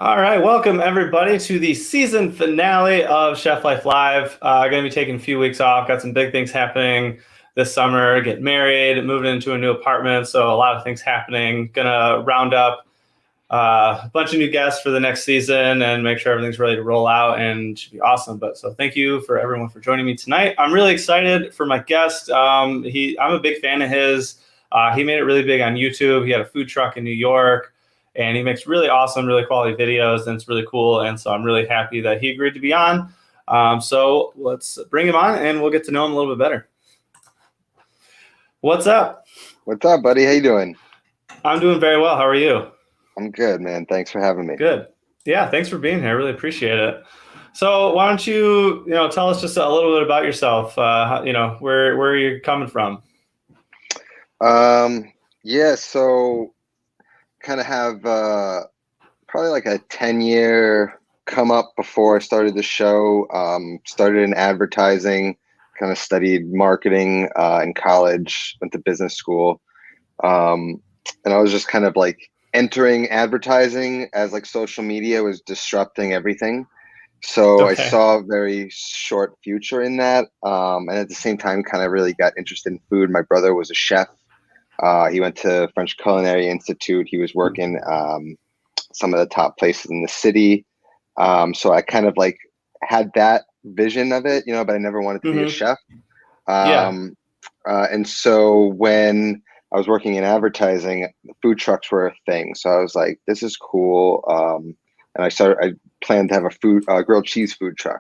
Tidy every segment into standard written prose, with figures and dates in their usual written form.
All right, welcome everybody to the season finale of Chef Life Live. Going to be taking a few weeks off. Got some big things happening this summer. Getting married, moving into a new apartment, so a lot of things happening. Gonna round up a bunch of new guests for the next season and make sure everything's ready to roll out, and it should be awesome. But so thank you for everyone for joining me tonight. I'm really excited for my guest. I'm a big fan of his. He made it really big on YouTube. He had a food truck in New York. And he makes really awesome, really quality videos, and it's really cool. And so I'm really happy that he agreed to be on. So let's bring him on, and we'll get to know him a little bit better. What's up? What's up, buddy? How you doing? I'm doing very well. How are you? I'm good, man. Thanks for having me. Good. Yeah, thanks for being here. I really appreciate it. So why don't you tell us just a little bit about yourself? Where you're coming from? Yeah, so kind of have probably like a 10-year come up before I started the show. Started in advertising, kind of studied marketing in college, went to business school. And I was just kind of like entering advertising as like social media was disrupting everything. So I Okay. saw a very short future in that. And at the same time, kind of really got interested in food. My brother was a chef. He went to French Culinary Institute. He was working some of the top places in the city. So I kind of like had that vision of it, but I never wanted to be a chef. Yeah. And so when I was working in advertising, food trucks were a thing. So I was like, this is cool. And I planned to have a grilled cheese food truck.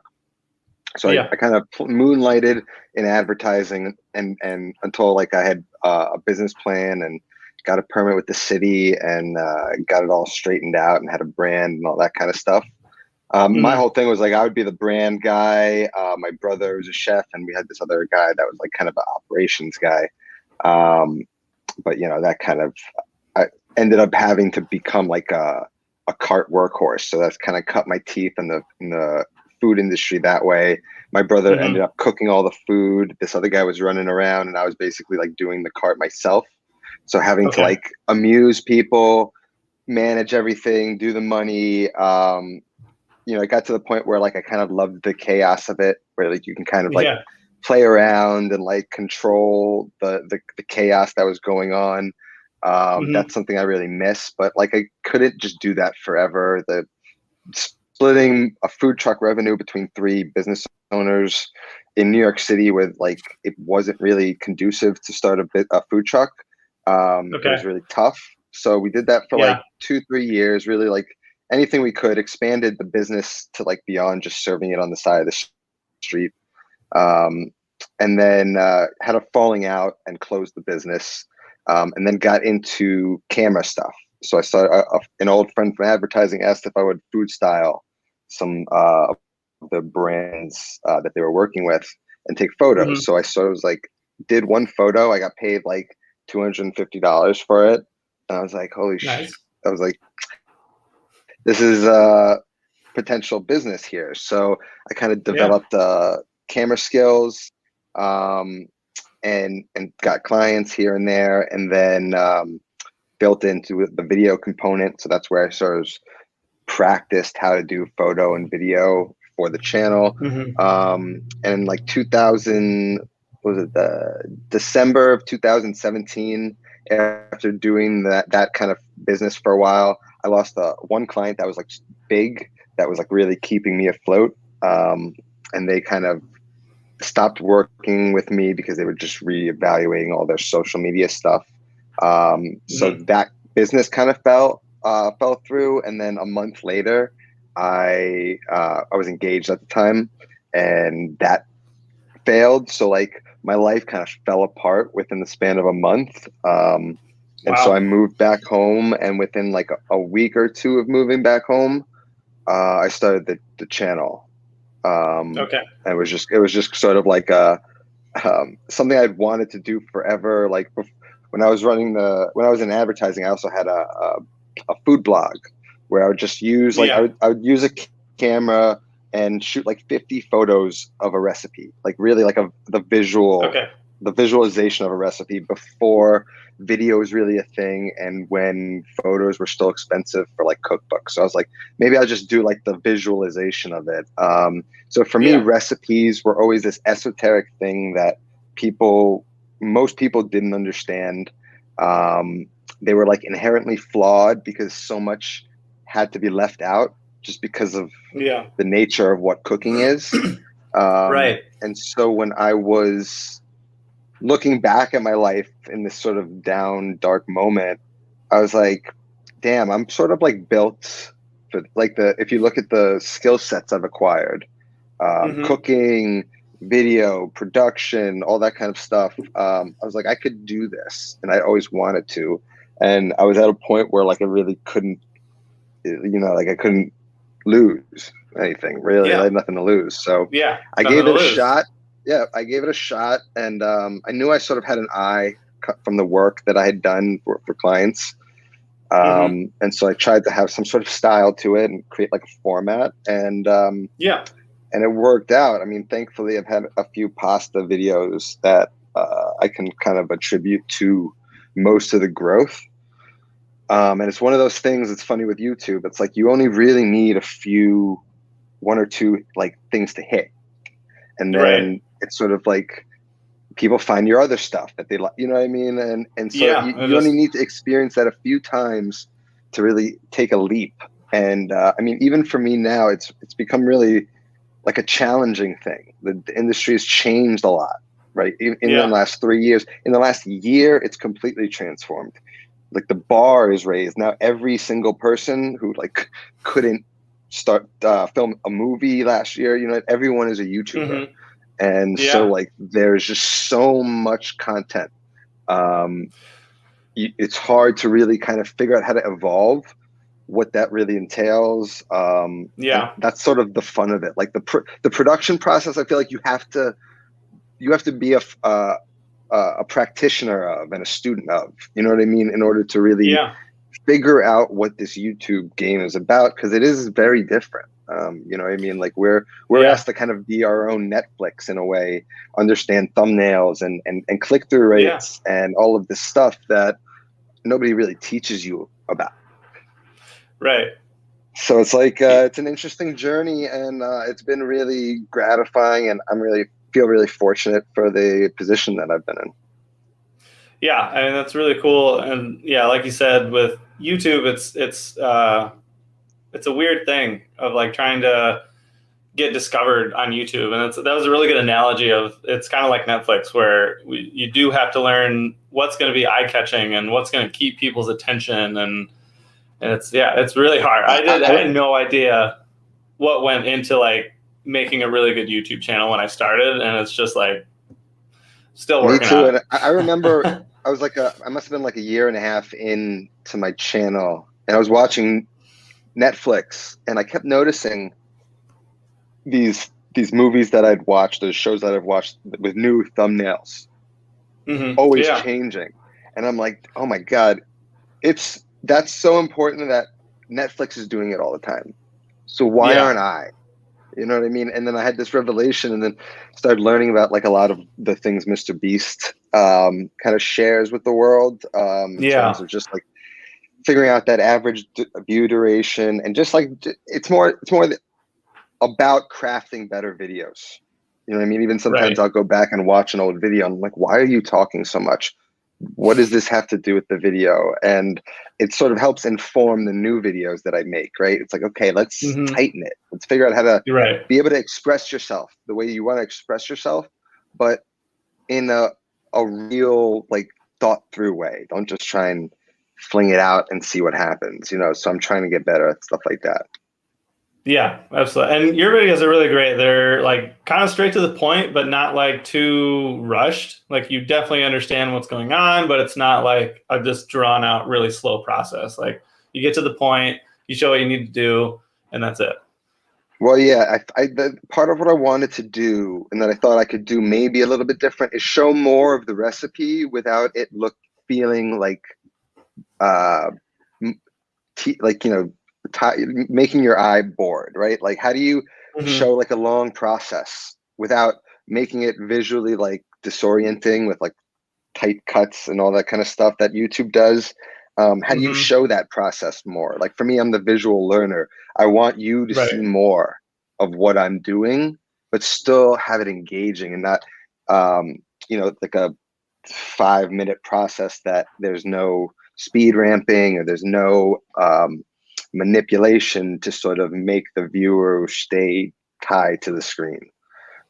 So Yeah. I kind of moonlighted in advertising and until like I had a business plan and got a permit with the city and got it all straightened out and had a brand and all that kind of stuff. My whole thing was like I would be the brand guy. My brother was a chef, and we had this other guy that was like kind of an operations guy. But that kind of I ended up having to become like a cart workhorse. So that's kind of cut my teeth in the food industry that way. My brother ended up cooking all the food. This other guy was running around, and I was basically like doing the cart myself. So having to like amuse people, manage everything, do the money. It got to the point where like I kind of loved the chaos of it, where like you can kind of like Yeah. play around and like control the chaos that was going on. That's something I really miss, but like I couldn't just do that forever. The splitting a food truck revenue between three business owners in New York City with like it wasn't really conducive to start a food truck. It was really tough. So we did that for like 2-3 years, really like anything we could, expanded the business to like beyond just serving it on the side of the street. And then had a falling out and closed the business, and then got into camera stuff. So I saw an old friend from advertising asked if I would food style some of the brands that they were working with and take photos. So I sort of was like, did one photo. I got paid like $250 for it. And I was like, holy shit. I was like, this is potential business here. So I kind of developed camera skills, and got clients here and there, and then built into the video component. So that's where I sort of practiced how to do photo and video for the channel. And like 2000, was it the December of 2017, after doing that kind of business for a while, I lost one client that was like big, that was like really keeping me afloat. And they kind of stopped working with me because they were just reevaluating all their social media stuff. So that business kind of fell through. And then a month later, I was engaged at the time, and that failed. So like my life kind of fell apart within the span of a month. And so I moved back home, and within like a week or two of moving back home, I started the channel. And it was just sort of like something I'd wanted to do forever. Like when I was in advertising, I also had a food blog where I would just use like I would use a camera and shoot like 50 photos of a recipe, like really like the visual the visualization of a recipe before video was really a thing, and when photos were still expensive for like cookbooks. So I was like, maybe I'll just do like the visualization of it. So for me, recipes were always this esoteric thing that most people didn't understand. They were like inherently flawed because so much had to be left out just because of the nature of what cooking is. Right. And so when I was looking back at my life in this sort of down, dark moment, I was like, damn, I'm sort of like built for like if you look at the skill sets I've acquired, cooking, video, production, all that kind of stuff. I was like, I could do this, and I always wanted to. And I was at a point where like I really couldn't, like I couldn't lose anything really. I had nothing to lose. So I gave it a shot. Yeah, I gave it a shot, and I knew I sort of had an eye from the work that I had done for clients. And so I tried to have some sort of style to it and create like a format, and and it worked out. I mean, thankfully, I've had a few pasta videos that I can kind of attribute to most of the growth. And it's one of those things that's funny with YouTube. It's like you only really need one or two like things to hit. And then it's sort of like people find your other stuff that they like, you know what I mean? And so you only need to experience that a few times to really take a leap. And I mean, even for me now, it's become really like a challenging thing. The industry has changed a lot, right? In the last 3 years. In the last year, it's completely transformed. Like the bar is raised. Now every single person who like couldn't film a movie last year, everyone is a YouTuber. And so like there's just so much content. It's hard to really kind of figure out how to evolve what that really entails. That's sort of the fun of it. Like the production process, I feel like you have to be a practitioner of and a student of, you know what I mean, in order to really figure out what this YouTube game is about, because it is very different. You know what I mean? Like we're asked to kind of be our own Netflix in a way, understand thumbnails and click-through rates and all of this stuff that nobody really teaches you about. Right. So it's like it's an interesting journey, and it's been really gratifying, and feel really fortunate for the position that I've been in. Yeah, I mean that's really cool, and like you said, with YouTube, it's a weird thing of like trying to get discovered on YouTube, and that was a really good analogy of it's kind of like Netflix, where you do have to learn what's going to be eye catching and what's going to keep people's attention, and it's really hard. I had no idea what went into like making a really good YouTube channel when I started, and it's just like still working. Me too. And I remember I was I must have been like a year and a half into my channel, and I was watching Netflix, and I kept noticing these movies that I'd watched, those shows that I've watched with new thumbnails, always changing. And I'm like, oh my God, that's so important that Netflix is doing it all the time. So why aren't I? You know what I mean? And then I had this revelation, and then started learning about like a lot of the things Mr. Beast kind of shares with the world in terms of just like figuring out that average view duration, and just like it's more about crafting better videos. You know what I mean? Even sometimes I'll go back and watch an old video, and I'm like, why are you talking so much? What does this have to do with the video? And it sort of helps inform the new videos that I make, right? It's like, okay, let's tighten it. Let's figure out how to be able to express yourself the way you want to express yourself, but in a real, like, thought through way. Don't just try and fling it out and see what happens, So I'm trying to get better at stuff like that. Yeah, absolutely. And your videos are really great. They're like kind of straight to the point, but not like too rushed. Like you definitely understand what's going on, but it's not like a just drawn out, really slow process. Like you get to the point, you show what you need to do, and that's it. Well, yeah, the part of what I wanted to do, and that I thought I could do maybe a little bit different, is show more of the recipe without it feeling like, making your eye bored, right? Like, how do you show like a long process without making it visually like disorienting with like tight cuts and all that kind of stuff that YouTube does. How do you show that process more? Like for me, I'm the visual learner. I want you to see more of what I'm doing, but still have it engaging and not, like a 5-minute process that there's no speed ramping or there's no manipulation to sort of make the viewer stay tied to the screen.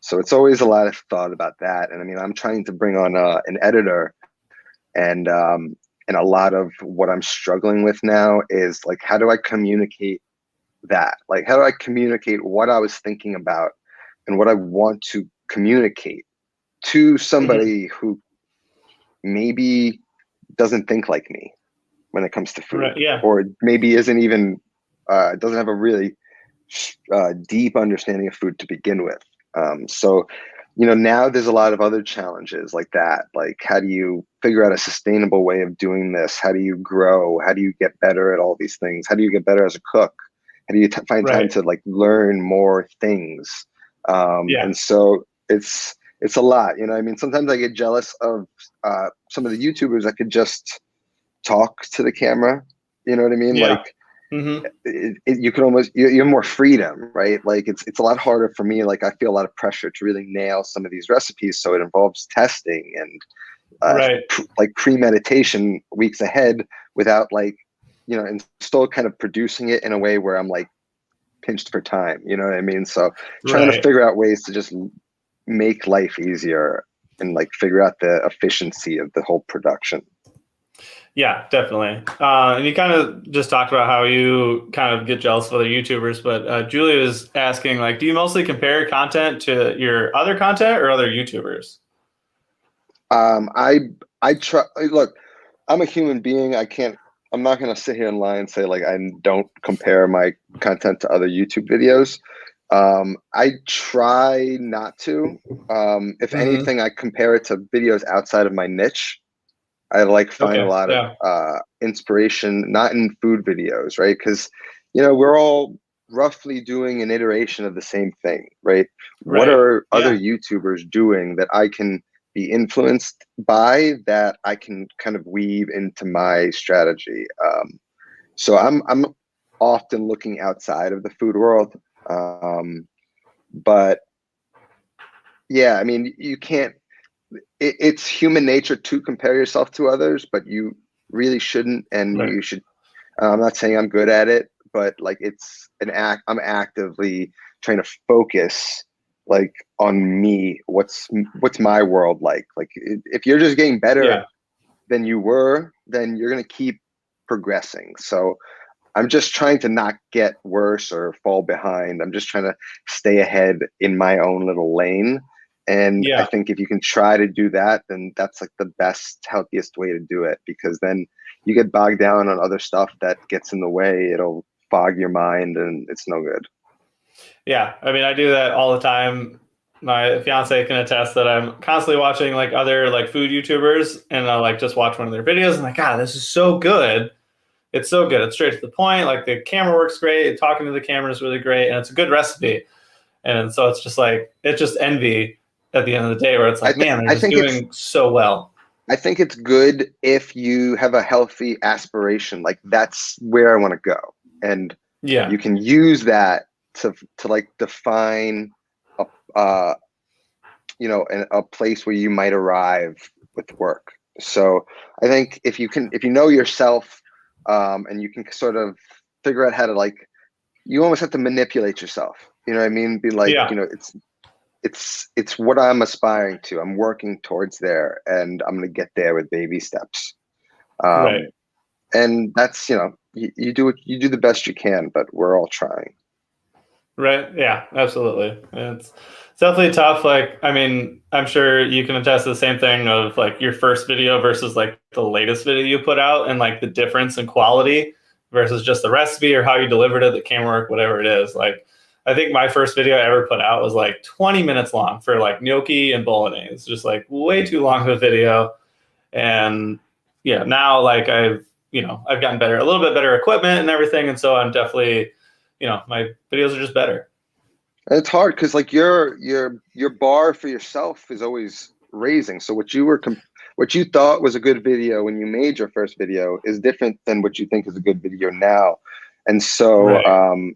So it's always a lot of thought about that. And I mean, I'm trying to bring on an editor, and a lot of what I'm struggling with now is like, how do I communicate that? Like, how do I communicate what I was thinking about and what I want to communicate to somebody who maybe doesn't think like me when it comes to food, or maybe isn't even, doesn't have a really deep understanding of food to begin with. So, now there's a lot of other challenges like that. Like, how do you figure out a sustainable way of doing this? How do you grow? How do you get better at all these things? How do you get better as a cook? How do you find time to like learn more things? And so it's a lot, I mean, sometimes I get jealous of some of the YouTubers that could just talk to the camera. You know what I mean? Like, you can almost, you have more freedom, right? Like it's a lot harder for me. Like I feel a lot of pressure to really nail some of these recipes. So it involves testing and like premeditation weeks ahead without like, and still kind of producing it in a way where I'm like pinched for time. You know what I mean? So trying to figure out ways to just make life easier and like figure out the efficiency of the whole production. Yeah, definitely. And you kind of just talked about how you kind of get jealous of other YouTubers, but Julie was asking, like, do you mostly compare content to your other content or other YouTubers? I try, look, I'm a human being. I'm not going to sit here and lie and say like, I don't compare my content to other YouTube videos. I try not to. If anything, I compare it to videos outside of my niche. I like find a lot of inspiration, not in food videos, right? Because, we're all roughly doing an iteration of the same thing, right? What are other YouTubers doing that I can be influenced by, that I can kind of weave into my strategy? So I'm often looking outside of the food world. But yeah, I mean, you can't, it's human nature to compare yourself to others, but you really shouldn't. And you should, I'm not saying I'm good at it, but like it's an act, I'm actively trying to focus like on me. What's my world like? Like if you're just getting better than you were, then you're going to keep progressing. So I'm just trying to not get worse or fall behind. I'm just trying to stay ahead in my own little lane. And I think if you can try to do that, then that's like the best, healthiest way to do it, because then you get bogged down on other stuff that gets in the way. It'll fog your mind and it's no good. Yeah. I mean, I do that all the time. My fiance can attest that I'm constantly watching like other like food YouTubers, and I'll like just watch one of their videos and like, God, this is so good. It's so good. It's straight to the point. Like the camera works great. Talking to the camera is really great. And it's a good recipe. And so it's just like, it's just envy at the end of the day, where it's like, man, they're just doing so well. I think it's good if you have a healthy aspiration. Like that's where I want to go. And you can use that to like define a place where you might arrive with work. So I think if you know yourself, and you can sort of figure out how to like, you almost have to manipulate yourself. You know what I mean? Be like, it's what I'm aspiring to. I'm working towards there, and I'm going to get there with baby steps. And that's, you do the best you can, but we're all trying. Right. Yeah, absolutely. It's definitely tough. Like, I mean, I'm sure you can attest to the same thing of like your first video versus like the latest video you put out, and like the difference in quality versus just the recipe or how you delivered it, the camera work, whatever it is. Like, I think my first video I ever put out was like 20 minutes long for like gnocchi and bolognese, just like way too long of a video. And now like I've gotten better, a little bit better equipment and everything. And so I'm definitely, my videos are just better. And it's hard because like your bar for yourself is always raising. So what you thought was a good video when you made your first video is different than what you think is a good video now. And so, Right.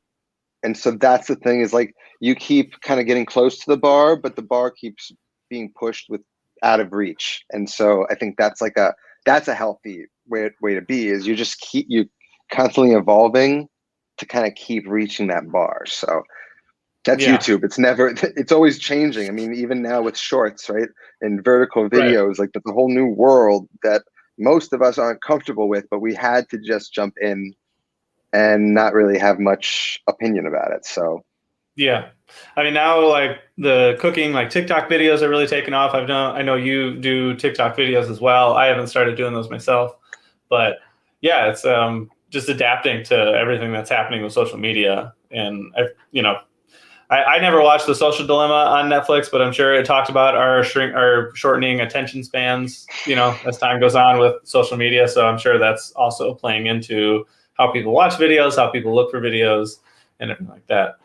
and so that's the thing, is like you keep kind of getting close to the bar, but the bar keeps being pushed with out of reach. And so I think that's a healthy way to be, is you constantly evolving to kind of keep reaching that bar. So that's Yeah. YouTube. It's always changing. I mean, even now with shorts, right? And vertical Right. videos, like that's a whole new world that most of us aren't comfortable with, but we had to just jump in and not really have much opinion about it. So Yeah. I mean, now like the cooking, like TikTok videos are really taking off. I know you do TikTok videos as well. I haven't started doing those myself, but yeah, it's just adapting to everything that's happening with social media. And I never watched The Social Dilemma on Netflix, but I'm sure it talked about our shortening attention spans, as time goes on with social media. So I'm sure that's also playing into how people watch videos, how people look for videos, and everything like that.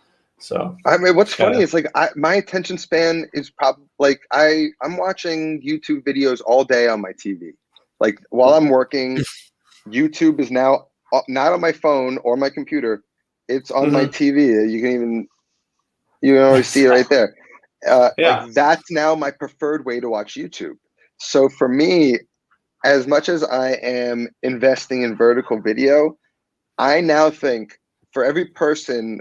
So I mean, what's funny is like my attention span is probably like I'm watching YouTube videos all day on my TV. Like while I'm working, YouTube is now not on my phone or my computer. It's on my TV. You can always see it right there. Like yeah, that's now my preferred way to watch YouTube. So for me, as much as I am investing in vertical video, I now think for every person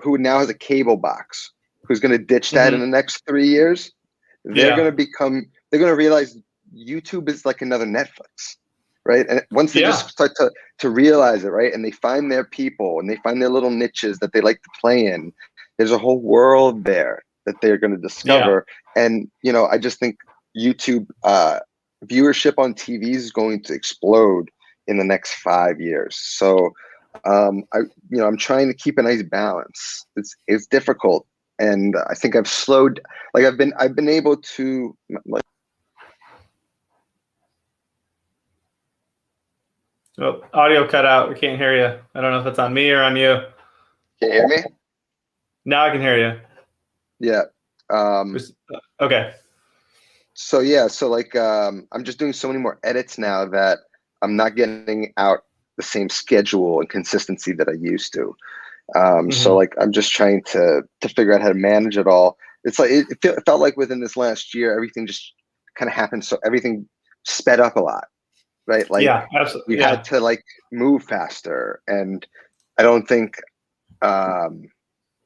who now has a cable box, who's going to ditch that in the next 3 years, they're yeah, going to realize YouTube is like another Netflix, right? And once they just start to realize it, right, and they find their people and they find their little niches that they like to play in, there's a whole world there that they're going to discover. And I just think YouTube viewership on TV is going to explode in the next 5 years. So I'm trying to keep a nice balance. It's difficult, and I think I've slowed. Like I've been able to. Like, Oh, audio cut out. We can't hear you. I don't know if it's on me or on you. can you hear me? Now I can hear you. Yeah. Okay. So yeah. So like I'm just doing so many more edits now that I'm not getting out the same schedule and consistency that I used to. So like I'm just trying to figure out how to manage it all. It's like it felt like within this last year, everything just kind of happened. So everything sped up a lot, right? Like Yeah, absolutely. we had to like move faster, and I don't think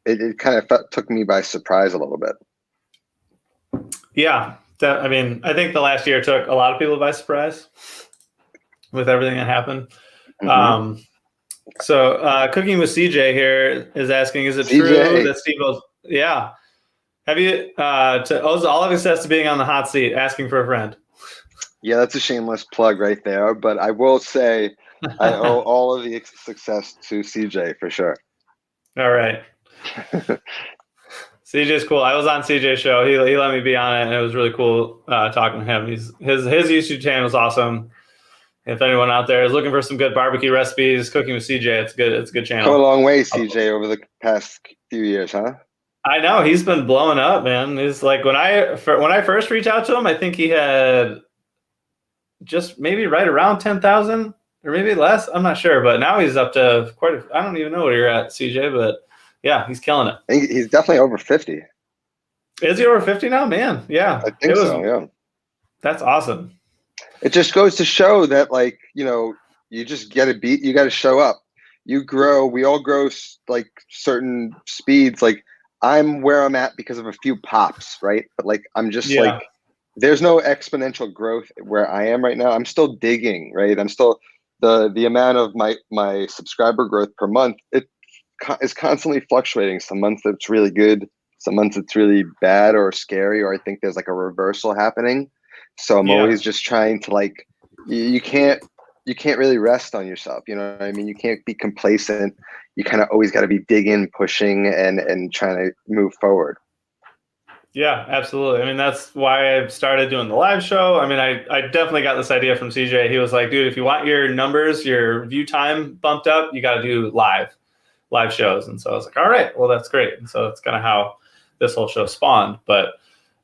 it kind of took me by surprise a little bit. Yeah, I mean, I think the last year took a lot of people by surprise with everything that happened. So Cooking with CJ here is asking, is it true that Steve O's, have you, all of his says to being on the hot seat, asking for a friend? Yeah, that's a shameless plug right there. But I will say I owe all of the success to CJ for sure. All right. CJ's cool. I was on CJ's show. He let me be on it, and it was really cool talking to him. His YouTube channel is awesome. If anyone out there is looking for some good barbecue recipes, Cooking with CJ, it's good. It's a good channel. Come a long way, CJ, over the past few years, huh? I know, he's been blowing up, man. He's like when I first reached out to him, I think he had just maybe right around 10,000 or maybe less. I'm not sure, but now he's up to I don't even know where you're at, CJ, but yeah, he's killing it. I think he's definitely over 50. Is he over 50 now, man? Yeah, I think so. Yeah, that's awesome. It just goes to show that, like, you just got to show up. You grow. We all grow like certain speeds. Like I'm where I'm at because of a few pops, right? But like I'm just like, there's no exponential growth where I am right now. I'm still digging, right? I'm still the amount of my subscriber growth per month. It is constantly fluctuating. Some months it's really good. Some months it's really bad or scary, or I think there's like a reversal happening. So I'm always just trying to like, you can't really rest on yourself. You know what I mean? You can't be complacent. You kind of always got to be digging, pushing, and trying to move forward. Yeah, absolutely. I mean, that's why I started doing the live show. I mean, I definitely got this idea from CJ. He was like, dude, if you want your numbers, your view time bumped up, you got to do live shows. And so I was like, all right, well, that's great. And so that's kind of how this whole show spawned. But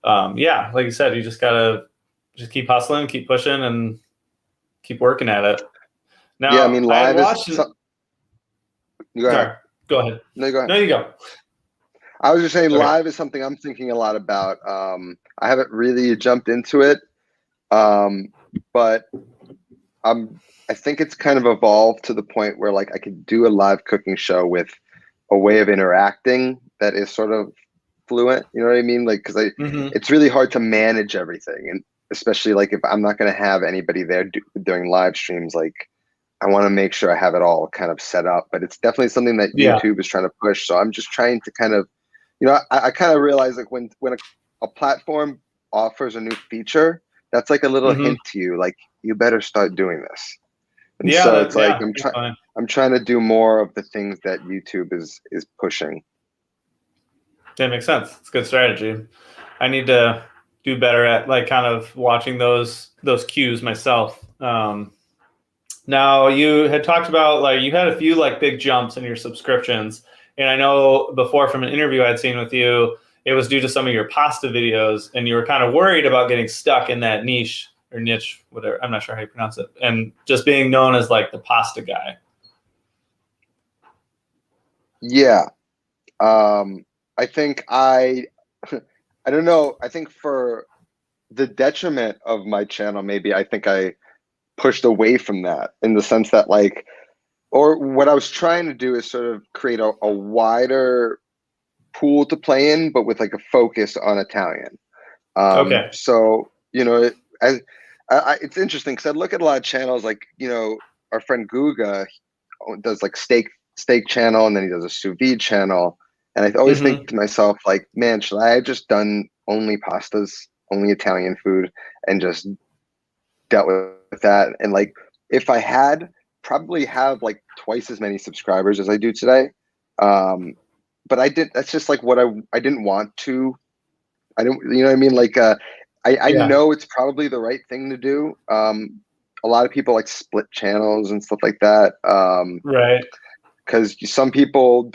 yeah, like you said, you just gotta just keep hustling, keep pushing, and keep working at it. Yeah, I Now, mean, I had live is. watched. Go ahead. Sorry, go ahead. No, go ahead. No, you go. I was just saying, Okay. live is something I'm thinking a lot about. I haven't really jumped into it, but I think it's kind of evolved to the point where like I could do a live cooking show with a way of interacting that is sort of fluent. You know what I mean? Like, because it's really hard to manage everything, and especially like if I'm not going to have anybody there doing live streams, like I want to make sure I have it all kind of set up. But it's definitely something that Yeah. YouTube is trying to push. So I'm just trying to kind of, I kind of realize like when a platform offers a new feature, that's like a little hint to you, like you better start doing this. And Yeah, so it's like definitely. I'm trying to do more of the things that YouTube is pushing. That makes sense. It's a good strategy. I need to do better at like kind of watching those cues myself. Now you had talked about like you had a few like big jumps in your subscriptions, and I know before from an interview I'd seen with you, it was due to some of your pasta videos, and you were kind of worried about getting stuck in that niche or niche, whatever. I'm not sure how you pronounce it, and just being known as like the pasta guy. Yeah. I think I don't know. I think for the detriment of my channel, maybe I think I pushed away from that in the sense that like, or what I was trying to do is sort of create a wider pool to play in, but with like a focus on Italian. Okay. So, it's interesting because I look at a lot of channels like, our friend Guga does like steak channel, and then he does a sous vide channel. And I always think to myself, like, man, should I have just done only pastas, only Italian food, and just dealt with that? And like, if I had, probably have like twice as many subscribers as I do today. But that's just like what I didn't want to. I don't, you know what I mean? Like, I know it's probably the right thing to do. A lot of people like split channels and stuff like that. Right. Because some people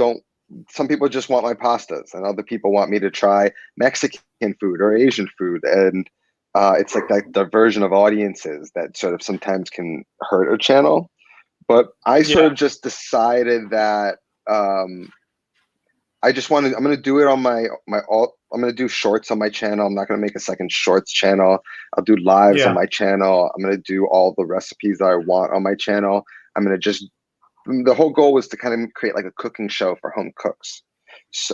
just want my pastas, and other people want me to try Mexican food or Asian food. And it's like that diversion of audiences that sort of sometimes can hurt a channel. But I sort of just decided that I'm going to do it on I'm going to do shorts on my channel. I'm not going to make a second shorts channel. I'll do lives on my channel. I'm going to do all the recipes that I want on my channel. The whole goal was to kind of create like a cooking show for home cooks,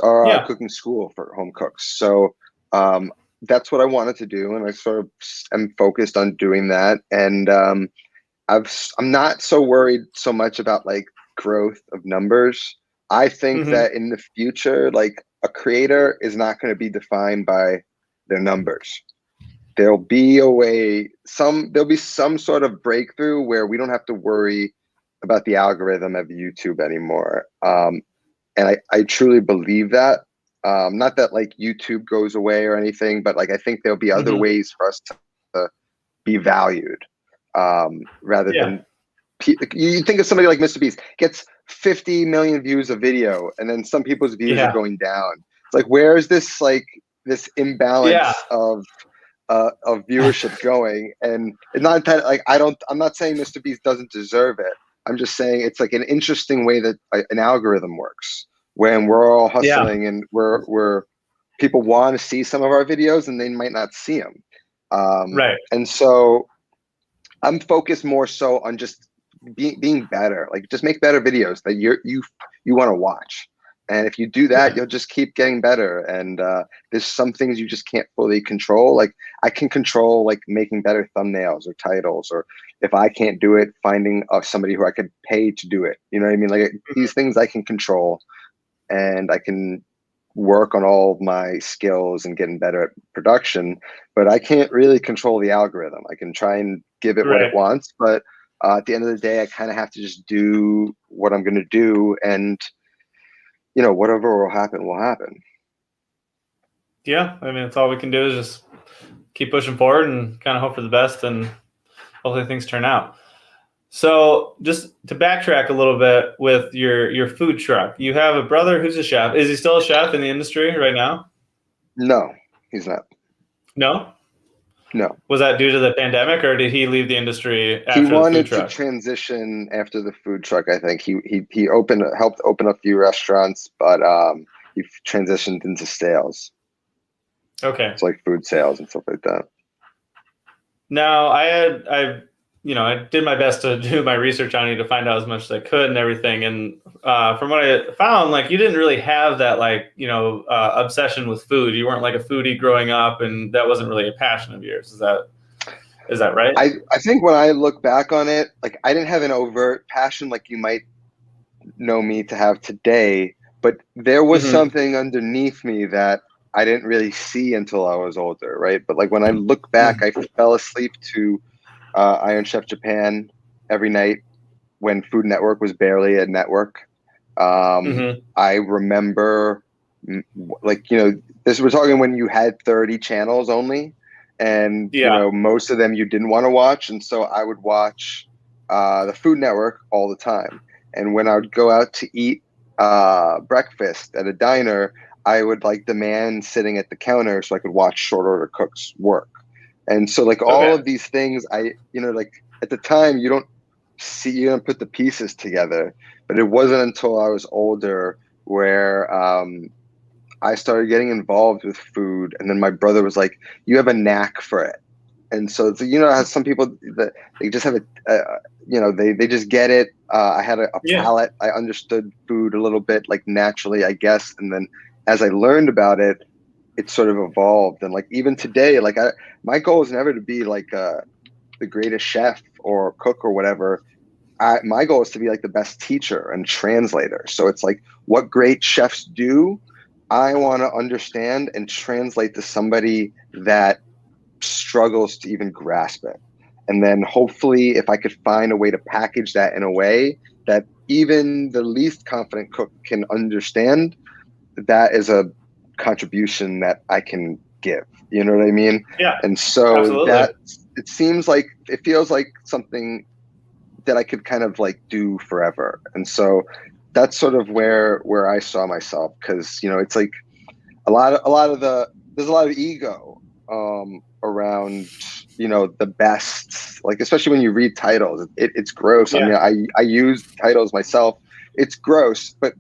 or a cooking school for home cooks. So that's what I wanted to do, and I sort of am focused on doing that. And I'm not so worried so much about like growth of numbers. I think that in the future, like a creator is not going to be defined by their numbers. There'll be there'll be some sort of breakthrough where we don't have to worry about the algorithm of YouTube anymore. And I truly believe that. Not that like YouTube goes away or anything, but like I think there'll be other ways for us to be valued, rather than you think of somebody like Mr. Beast gets 50 million views a video, and then some people's views are going down. It's like, where is this imbalance of viewership going? And it's not that like I'm not saying Mr. Beast doesn't deserve it. I'm just saying it's like an interesting way that an algorithm works when we're all hustling and we're people want to see some of our videos and they might not see them. Right. And so I'm focused more so on just being better, like just make better videos that you want to watch. And if you do that, you'll just keep getting better. And there's some things you just can't fully control. Like I can control like making better thumbnails or titles, or if I can't do it, finding somebody who I could pay to do it. You know what I mean? Like these things I can control, and I can work on all of my skills and getting better at production, but I can't really control the algorithm. I can try and give it what it wants, but at the end of the day, I kind of have to just do what I'm going to do, and whatever will happen will happen. Yeah, I mean, it's all we can do is just keep pushing forward and kind of hope for the best, and hopefully things turn out. So just to backtrack a little bit with your food truck, you have a brother who's a chef. Is he still a chef in the industry right now? No, he's not. No? No. Was that due to the pandemic, or did he leave the industry after He the food wanted to truck? transition after the food truck. I think he helped open a few restaurants, but he transitioned into sales. Okay. It's like food sales and stuff like that. Now I did my best to do my research on you to find out as much as I could and everything. And from what I found, like, you didn't really have that, like, obsession with food. You weren't like a foodie growing up, and that wasn't really a passion of yours. Is that right? I think when I look back on it, like, I didn't have an overt passion like you might know me to have today, but there was something underneath me that I didn't really see until I was older, right? But like when I look back, I fell asleep to Iron Chef Japan every night when Food Network was barely a network. I remember, like, this, we're talking when you had 30 channels only, and most of them you didn't want to watch, and so I would watch the Food Network all the time. And when I would go out to eat breakfast at a diner, I would like demand sitting at the counter so I could watch short order cooks work. And so like all of these things, like at the time you don't put the pieces together, but it wasn't until I was older where I started getting involved with food. And then my brother was like, you have a knack for it. And so it's, how some people that they just have they just get it. I had a palate. I understood food a little bit, like, naturally, I guess. And then as I learned about it, it sort of evolved. And like even today, like my goal is never to be like the greatest chef or cook or whatever. My goal is to be like the best teacher and translator. So it's like what great chefs do, I want to understand and translate to somebody that struggles to even grasp it. And then hopefully if I could find a way to package that in a way that even the least confident cook can understand, that is a contribution that I can give. You know what I mean? Yeah. And so absolutely. that it feels like something that I could kind of like do forever. And so that's sort of where I saw myself, because it's like there's a lot of ego around the best, like, especially when you read titles, it's gross. I mean, I use titles myself. It's gross, but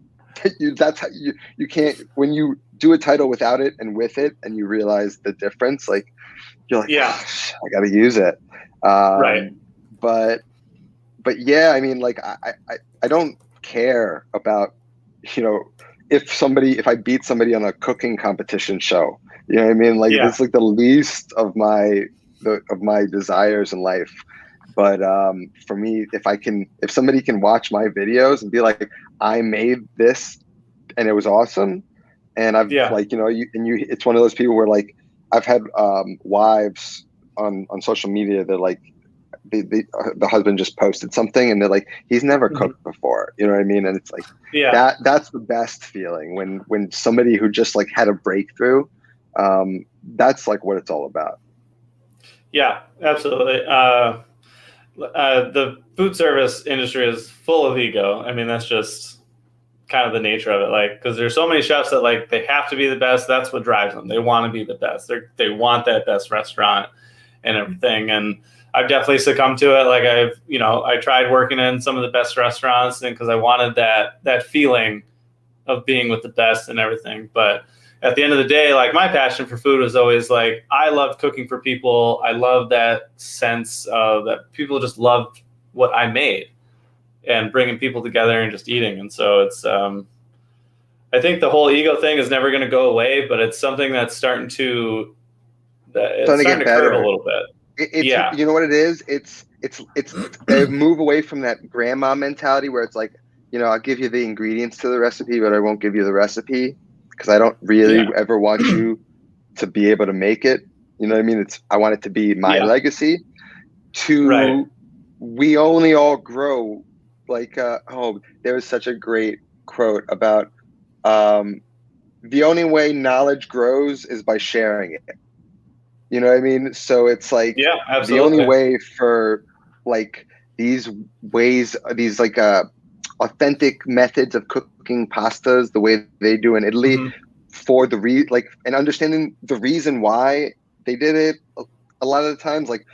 that's how you can't, when you do a title without it and with it and you realize the difference, like you're like, I gotta use it. Right. But yeah, I mean, like I don't care about if I beat somebody on a cooking competition show. You know what I mean? Like it's like the least of my desires in life. But for me, if somebody can watch my videos and be like, I made this and it was awesome, and I've it's one of those people where, like, I've had wives on social media. They're like, the husband just posted something and they're like, he's never cooked before. You know what I mean? And it's like that's the best feeling when somebody who just like had a breakthrough. That's like what it's all about. Yeah, absolutely. The food service industry is full of ego. I mean, that's just kind of the nature of it. Like, because there's so many chefs that, like, they have to be the best. That's what drives them. They want to be the best. They want that best restaurant and everything. And I've definitely succumbed to it. Like I tried working in some of the best restaurants, and because I wanted that feeling of being with the best and everything. But at the end of the day, like, my passion for food was always like, I loved cooking for people. I love that sense of that people just loved what I made and bringing people together and just eating. And so it's, I think the whole ego thing is never going to go away, but it's something that's starting to get curve a little bit. You know what it is? It's a move away from that grandma mentality where it's like, I'll give you the ingredients to the recipe, but I won't give you the recipe because I don't really ever want you to be able to make it. You know what I mean? I want it to be my legacy. We only all grow. Like, there was such a great quote about the only way knowledge grows is by sharing it. You know what I mean? So it's like the only way for like these like authentic methods of cooking pastas the way they do in Italy, for and understanding the reason why they did it a lot of the times, like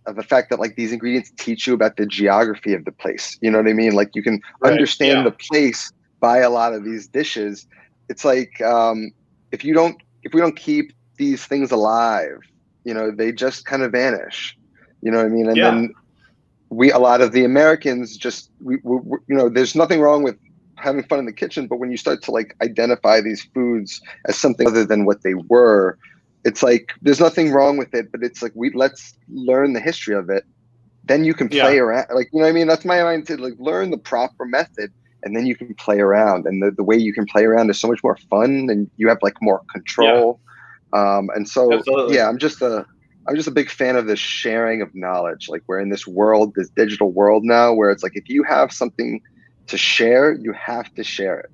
the fact that like these ingredients teach you about the geography of the place. You know what I mean? Like you can Right. understand the place by a lot of these dishes. It's like if we don't keep these things alive, you know, they just kind of vanish. You know what I mean? And Yeah. then a lot of the Americans just you know, there's nothing wrong with having fun in the kitchen, but when you start to like identify these foods as something other than what they were, it's like there's nothing wrong with it, but it's like let's learn the history of it. Then you can play Yeah. around, like, you know what I mean? That's my mind, to like learn the proper method, and then you can play around. And the way you can play around is so much more fun, and you have like more Yeah. control. And so Absolutely. yeah, I'm just a big fan of this sharing of knowledge. Like we're in this world, this digital world now, where it's like if you have something to share, you have to share it.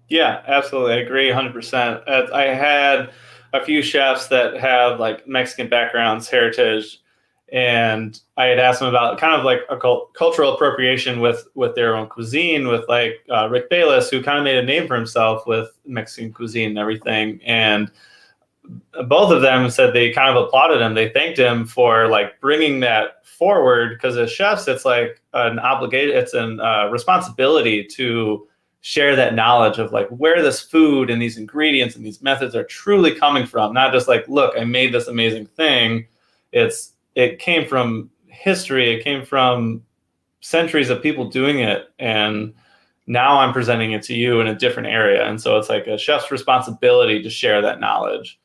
Yeah, absolutely. I agree 100%. I had a few chefs that have like Mexican backgrounds, heritage, and I had asked them about kind of like a cultural appropriation with their own cuisine, with like Rick Bayless, who kind of made a name for himself with Mexican cuisine and everything. And both of them said they kind of applauded him. They thanked him for like bringing that forward, because as chefs, it's like an obligation, it's a responsibility to share that knowledge of like where this food and these ingredients and these methods are truly coming from. Not just like, look, I made this amazing thing. It came from history. It came from centuries of people doing it, and now I'm presenting it to you in a different area. And so it's like a chef's responsibility to share that knowledge.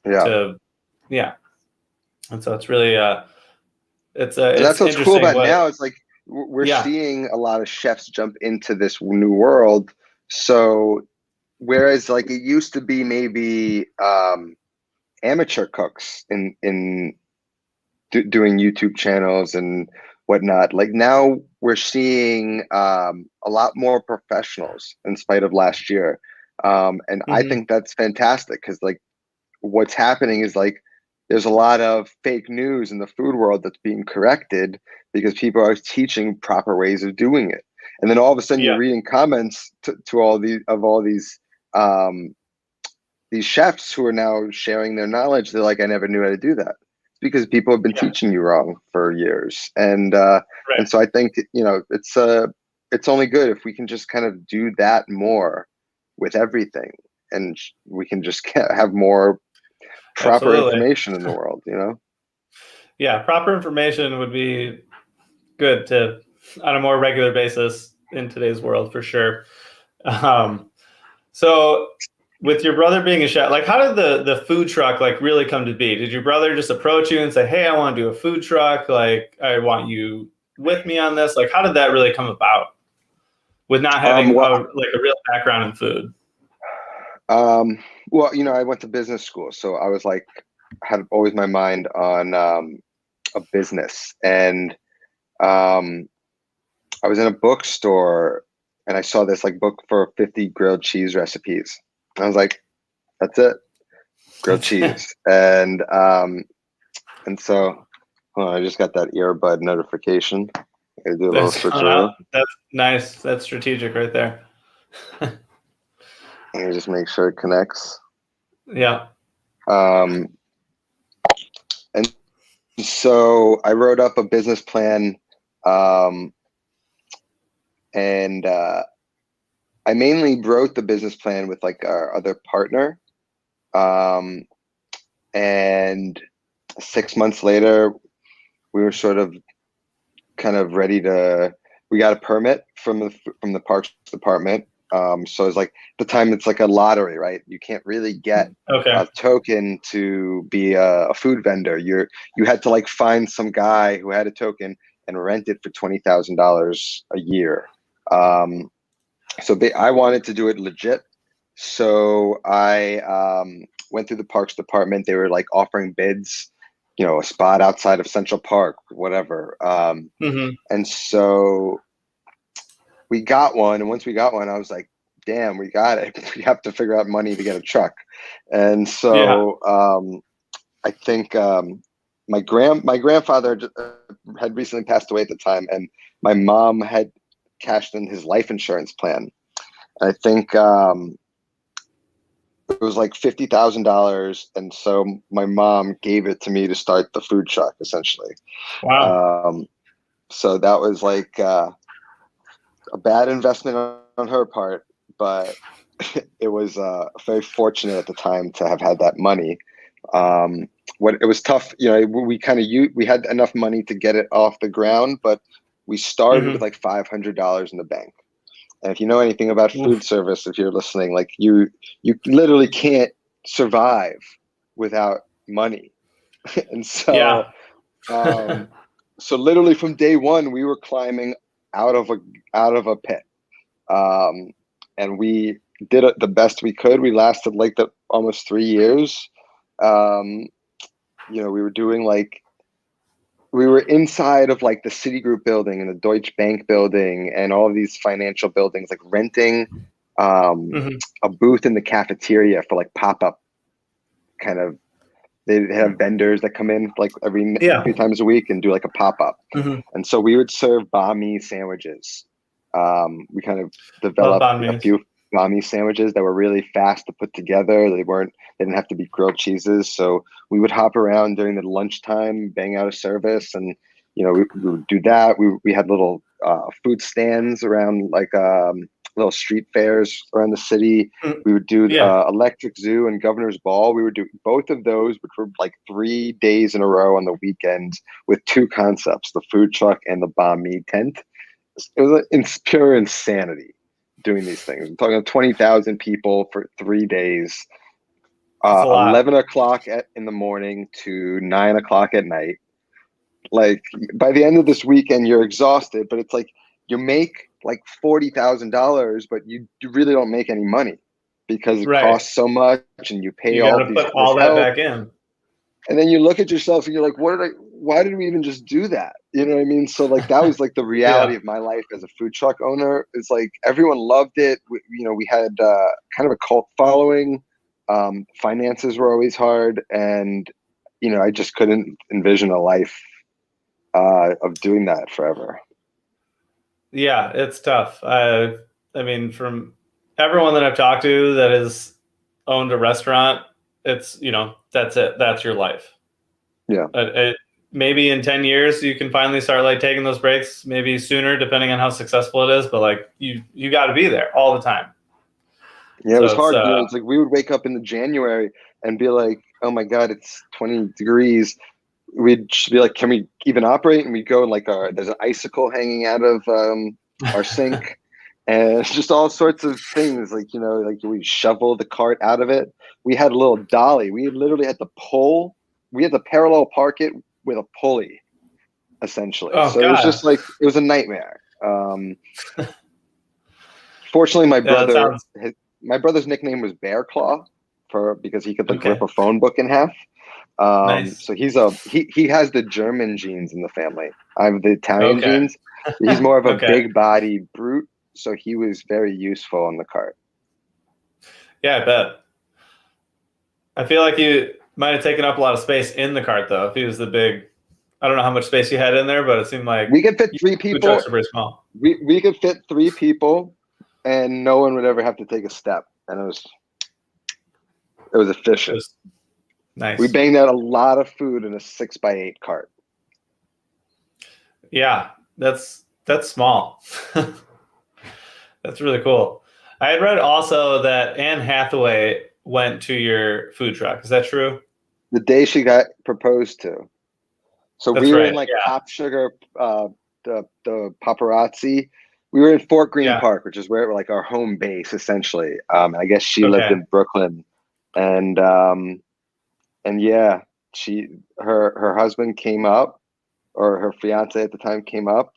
Yeah. To Yeah, and so it's really And it's that's what's cool interesting about what. now is like we're Yeah. seeing a lot of chefs jump into this new world. So whereas like it used to be maybe amateur cooks doing YouTube channels and whatnot, like now we're seeing a lot more professionals in spite of last year. And I Hmm. think that's fantastic, because like what's happening is like there's a lot of fake news in the food world that's being corrected because people are teaching proper ways of doing it. And then all of a sudden you're Yeah. reading comments to all these chefs who are now sharing their knowledge. They're like, I never knew how to do that. It's because people have been Yeah. teaching you wrong for years. Right. And so I think, you know, it's only good if we can just kind of do that more with everything, and we can just have more proper Absolutely. information in the world, you know? Yeah, proper information would be good to on a more regular basis in today's world for sure. Um, so with your brother being a chef, like how did the food truck like really come to be? Did your brother just approach you and say, "Hey, I want to do a food truck. Like I want you with me on this." Like how did that really come about with not having Well, like a real background in food? um, well, you know, I went to business school, so I was like, had always my mind on a business, and um, I was in a bookstore and I saw this like book for 50 grilled cheese recipes. I was like, that's it, grilled cheese. And so hold on, I just got that earbud notification. I gotta do a little That's coming out. switcheroo. That's nice. That's strategic right there. Let me just make sure it connects. Yeah. Um, and so I wrote up a business plan, um, and I mainly wrote the business plan with like our other partner. Um, and 6 months later, we were sort of kind of ready to. We got a permit from the parks department. So it's like the time it's like a lottery, right? You can't really get Okay. a token to be a food vendor. You had to like find some guy who had a token and rent it for $20,000 a year. I wanted to do it legit, so I went through the parks department. They were like offering bids, you know, a spot outside of Central Park, whatever. Hmm. And so we got one, and once we got one, I was like, "Damn, we got it! We have to figure out money to get a truck." And Yeah. so I think my grandfather had recently passed away at the time, and my mom had cashed in his life insurance plan. I think it was like $50,000, and so my mom gave it to me to start the food truck, essentially. Wow. So that was like a bad investment on her part, but it was very fortunate at the time to have had that money. When it was tough, we had enough money to get it off the ground, but we started with like $500 in the bank. And if you know anything about food service, if you're listening, like you literally can't survive without money. And so, Yeah. so literally from day one, we were climbing out of a pit, and we did it the best we could. We lasted like almost 3 years. We were doing we were inside of like the Citigroup building and the Deutsche Bank building and all of these financial buildings, like renting a booth in the cafeteria for like pop-up kind of. They have vendors that come in like every few times a week and do like a pop-up. And so we would serve banh mi sandwiches. We kind of developed a few banh mi sandwiches that were really fast to put together. They didn't have to be grilled cheeses. So we would hop around during the lunchtime, bang out a service, and we would do that. We had little food stands around, like little street fairs around the city. We would do Electric Zoo and Governor's Ball. We would do both of those, which were like 3 days in a row on the weekend, with 2 concepts: the food truck and the banh mi tent. It was pure insanity doing these things. I'm talking 20,000 people for 3 days, 11 o'clock in the morning to 9 o'clock at night. Like, by the end of this weekend, you're exhausted, but it's like you make like $40,000, but you really don't make any money because it costs so much, and you pay all these. You gotta put all that back in. And then you look at yourself and you're like, why did we even just do that? You know what I mean? So like, that was like the reality of my life as a food truck owner. It's like, everyone loved it. We had kind of a cult following. Finances were always hard. And, I just couldn't envision a life of doing that forever. Yeah, it's tough. I mean, from everyone that I've talked to that has owned a restaurant, it's, that's it. That's your life. Yeah. Maybe in 10 years, you can finally start like taking those breaks, maybe sooner, depending on how successful it is. But like, you got to be there all the time. Yeah, it was hard. It's like we would wake up in January and be like, oh my God, it's 20 degrees. We'd just be like, can we even operate? And we'd go and like, there's an icicle hanging out of our sink. And it's just all sorts of things, like, like we shovel the cart out of it. We had a little dolly. We literally had we had to parallel park it with a pulley, essentially. So God. It was just like, it was a nightmare. Fortunately, my brother's nickname was Bear Claw because he could rip a phone book in half. Nice. So he has the German genes in the family. I have the Italian genes. He's more of a big body brute. So he was very useful on the cart. Yeah, I bet. I feel like you might have taken up a lot of space in the cart, though. If he was the big, I don't know how much space you had in there, but it seemed like we could fit 3 people. The trucks are very small. We could fit 3 people, and no one would ever have to take a step. And it was efficient. Nice. We banged out a lot of food in a 6x8 cart. Yeah, that's small. That's really cool. I had read also that Anne Hathaway went to your food truck. Is that true? The day she got proposed to. So we were in Pop Sugar, the paparazzi. We were in Fort Greene Park, which is where like our home base, essentially. And I guess she lived in Brooklyn. And yeah, her husband came up, or her fiance at the time came up.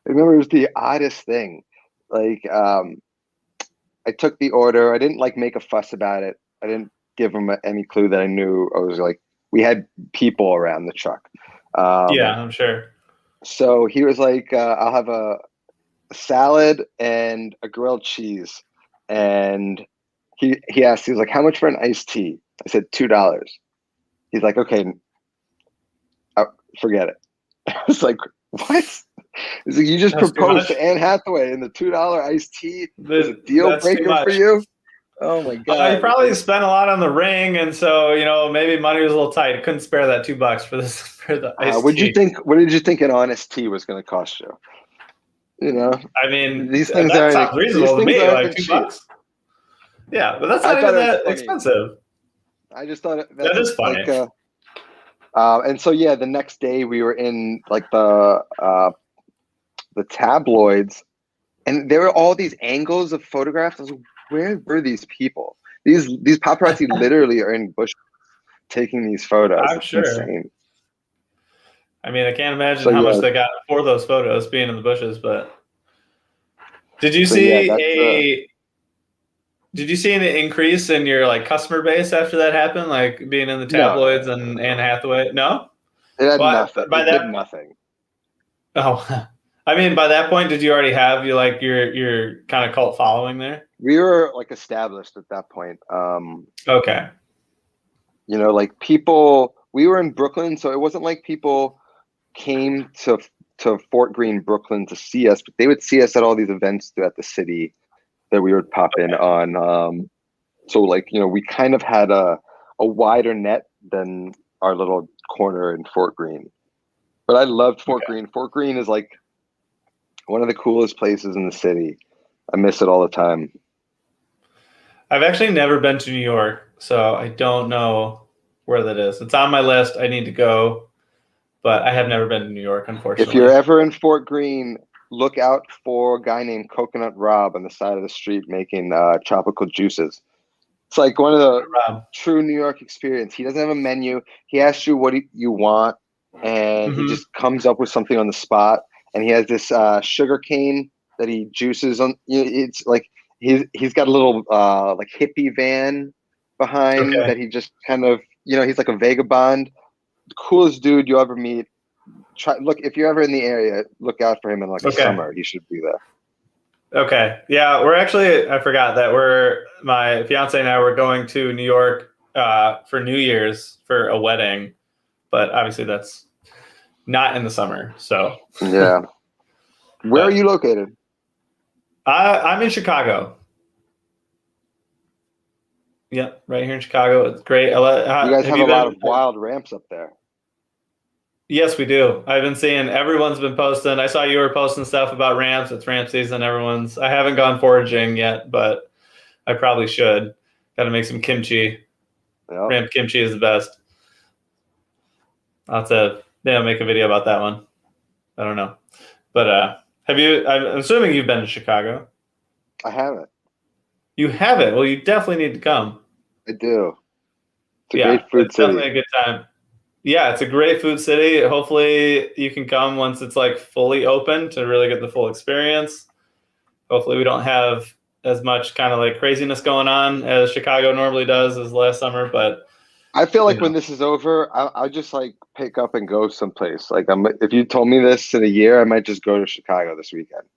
I remember it was the oddest thing. Like, I took the order. I didn't like make a fuss about it. I didn't give him any clue that I knew. I was like, we had people around the truck. Yeah, I'm sure. So he was like, I'll have a salad and a grilled cheese. And he asked, he was like, how much for an iced tea? I said, $2. He's like, okay, forget it. I was like, what? He's like, you just proposed to Anne Hathaway, and the $2 iced tea is a deal breaker for you? Oh my God. You probably spent a lot on the ring, and so maybe money was a little tight. Couldn't spare that $2 for this for the iced What tea. did you think an honest tea was going to cost you? I mean, these things that aren't sounds reasonable to these things me, aren't like that cheap. $2. Yeah, but that's I not thought even it was that funny. expensive. I just thought That that's is funny. like, and so yeah, the next day we were in like the tabloids, and there were all these angles of photographs. I was like, where were these people? These paparazzi literally are in bushes taking these photos. I'm It's sure. insane. I mean, I can't imagine So how yeah, much they got for those photos being in the bushes. But did you so yeah, see that's did you see an increase in your like customer base after that happened, like being in the no, tabloids and Anne Hathaway? No. it had Well, nothing. by It did that, nothing. oh, I mean, by that point, did you already have your kind of cult following there? We were like established at that point. Okay. Like people. We were in Brooklyn, so it wasn't like people came to Fort Greene, Brooklyn to see us, but they would see us at all these events throughout the city that we would pop in on. So like, we kind of had a wider net than our little corner in Fort Greene. But I loved Fort Greene. Fort Greene is like one of the coolest places in the city. I miss it all the time. I've actually never been to New York, so I don't know where that is. It's on my list. I need to go, but I have never been to New York, unfortunately. If you're ever in Fort Greene, look out for a guy named Coconut Rob on the side of the street making tropical juices. It's like one of the true New York experience. He doesn't have a menu. He asks you what you want, and he just comes up with something on the spot. And he has this sugar cane that he juices on. It's like he's got a little like hippie van behind that he just kind of he's like a vagabond. The coolest dude you ever meet. Look if you're ever in the area, look out for him in like the summer. He should be there. Okay. Yeah, I forgot that my fiance and I were going to New York for New Year's for a wedding, but obviously that's not in the summer. So yeah. Where are you located? I'm in Chicago. Yep, right here in Chicago. It's great. You guys have a lot of wild ramps up there. Yes, we do. I've been seeing everyone's been posting. I saw you were posting stuff about ramps. It's ramp season. I haven't gone foraging yet, but I probably should. Got to make some kimchi. Yep. Ramp kimchi is the best. I'll have to make a video about that one. I don't know. But I'm assuming you've been to Chicago. I haven't. You haven't? Well, you definitely need to come. I do. It's a great food city. Definitely a good time. Yeah, it's a great food city. Hopefully you can come once it's like fully open to really get the full experience. Hopefully we don't have as much kind of like craziness going on as Chicago normally does as last summer, but I feel like when this is over, I'll just like pick up and go someplace. Like if you told me this in a year, I might just go to Chicago this weekend.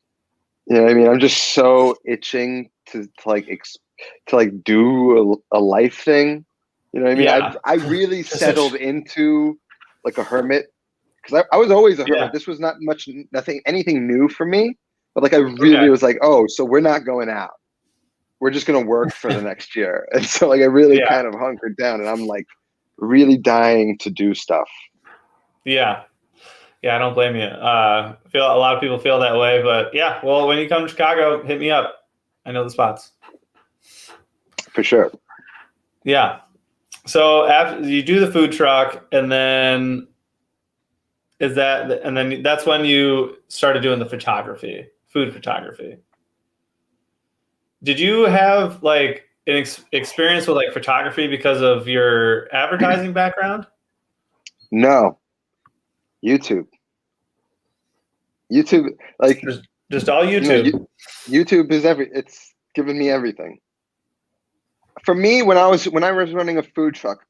You know what I mean? I'm just so itching to do a life thing. You know what I mean? Yeah. I really settled into like a hermit because I was always a hermit. Yeah. This was anything new for me. But like I really was like, oh, so we're not going out. We're just gonna work for the next year. And so like I really kind of hunkered down, and I'm like really dying to do stuff. Yeah. Yeah, I don't blame you. I feel a lot of people feel that way, but yeah. Well, when you come to Chicago, hit me up. I know the spots. For sure. Yeah. So after you do the food truck, and then that's when you started doing the food photography. Did you have like an experience with like photography because of your advertising background? No. YouTube, like just all YouTube. YouTube is it's given me everything. For me, when I was running a food truck,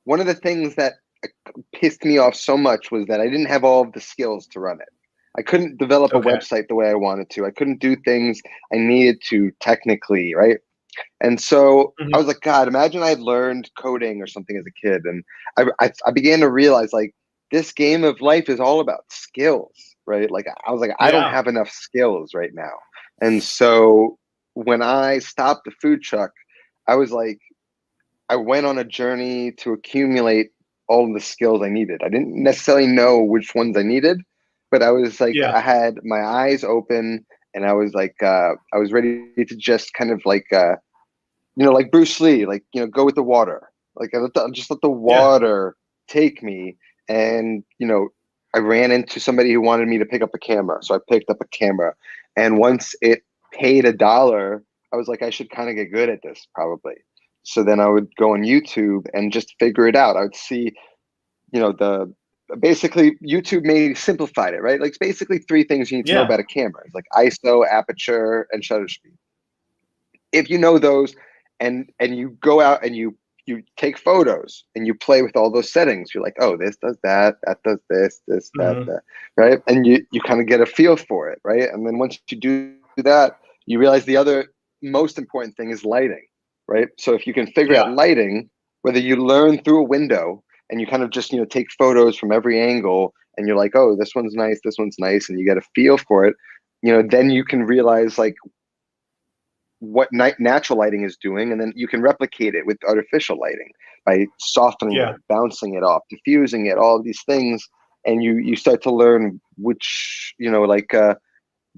one of the things that pissed me off so much was that I didn't have all of the skills to run it. I couldn't develop a website the way I wanted to. I couldn't do things I needed to technically, right? And so I was like, God, imagine I had learned coding or something as a kid. And I began to realize like this game of life is all about skills, right? Like I was like, I don't have enough skills right now. And so when I stopped the food truck, I was like, I went on a journey to accumulate all of the skills I needed. I didn't necessarily know which ones I needed, but I was like, Yeah. I had my eyes open, and I was like, I was ready to just kind of like, like Bruce Lee, like, go with the water. Like just let the water take me. And, I ran into somebody who wanted me to pick up a camera. So I picked up a camera. And once it paid $1, I was like, I should kind of get good at this probably. So then I would go on YouTube and just figure it out. I would see, basically YouTube simplified it, right? Like it's basically 3 things you need to know about a camera. It's like ISO, aperture, and shutter speed. If you know those, and you go out and you take photos and you play with all those settings, you're like, oh, this does that, that does this, that, right? And you kind of get a feel for it, right? And then once you do that, you realize the other most important thing is lighting, right? So if you can figure out lighting, whether you learn through a window and you kind of just take photos from every angle, and you're like, oh, this one's nice, and you get a feel for it, then you can realize like what natural lighting is doing, and then you can replicate it with artificial lighting by softening it, bouncing it off, diffusing it, all of these things. And you start to learn which, you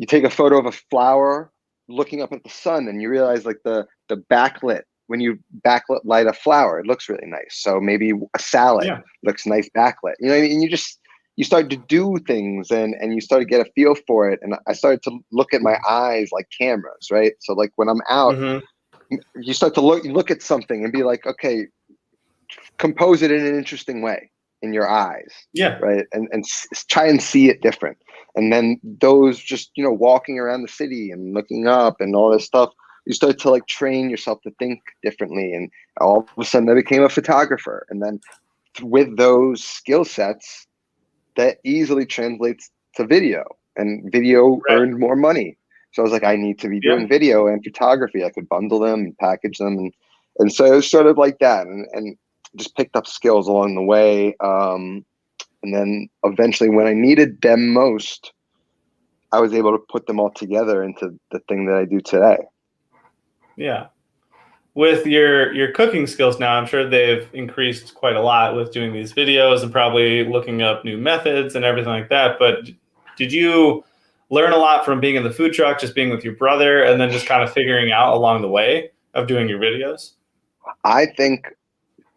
take a photo of a flower looking up at the sun, and you realize like the backlit, when you backlit light a flower, it looks really nice. So maybe a salad looks nice backlit, you know what I mean? And you start to do things, and you start to get a feel for it. And I started to look at my eyes like cameras, right? So like when I'm out, you start to look at something and be like, okay, compose it in an interesting way in your eyes, right? And try and see it different. And then those just, walking around the city and looking up and all this stuff, you start to like train yourself to think differently. And all of a sudden I became a photographer. And then with those skill sets, that easily translates to video, and video earned more money. So I was like, I need to be doing video and photography. I could bundle them and package them. And so it was sort of like that, and just picked up skills along the way. And then eventually when I needed them most, I was able to put them all together into the thing that I do today. Yeah. With your cooking skills now, I'm sure they've increased quite a lot with doing these videos and probably looking up new methods and everything like that. But did you learn a lot from being in the food truck, just being with your brother, and then just kind of figuring out along the way of doing your videos? I think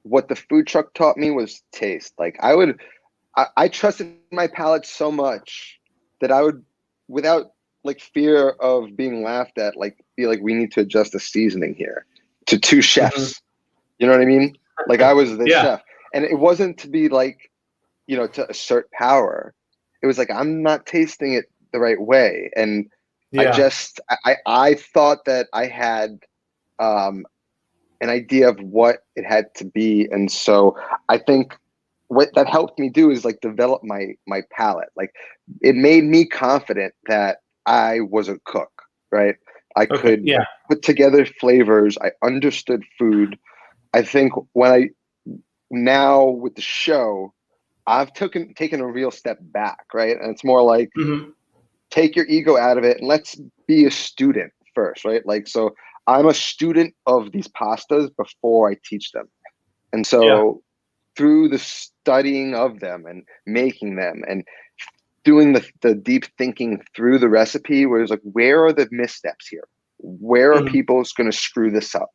what the food truck taught me was taste. Like I trusted my palate so much that I would, without like fear of being laughed at, like be like, we need to adjust the seasoning here, to 2 chefs. You know what I mean? Like I was the chef, and it wasn't to be like, to assert power. It was like, I'm not tasting it the right way. And I thought that I had an idea of what it had to be. And so I think what that helped me do is like develop my palate. Like it made me confident that I was a cook, right? I could put together flavors. I understood food. I think now with the show, I've taken a real step back, right? And it's more like, take your ego out of it and let's be a student first, right? Like, so I'm a student of these pastas before I teach them. And so through the studying of them and making them and doing the deep thinking through the recipe, where it's like, where are the missteps here? Where are people going to screw this up?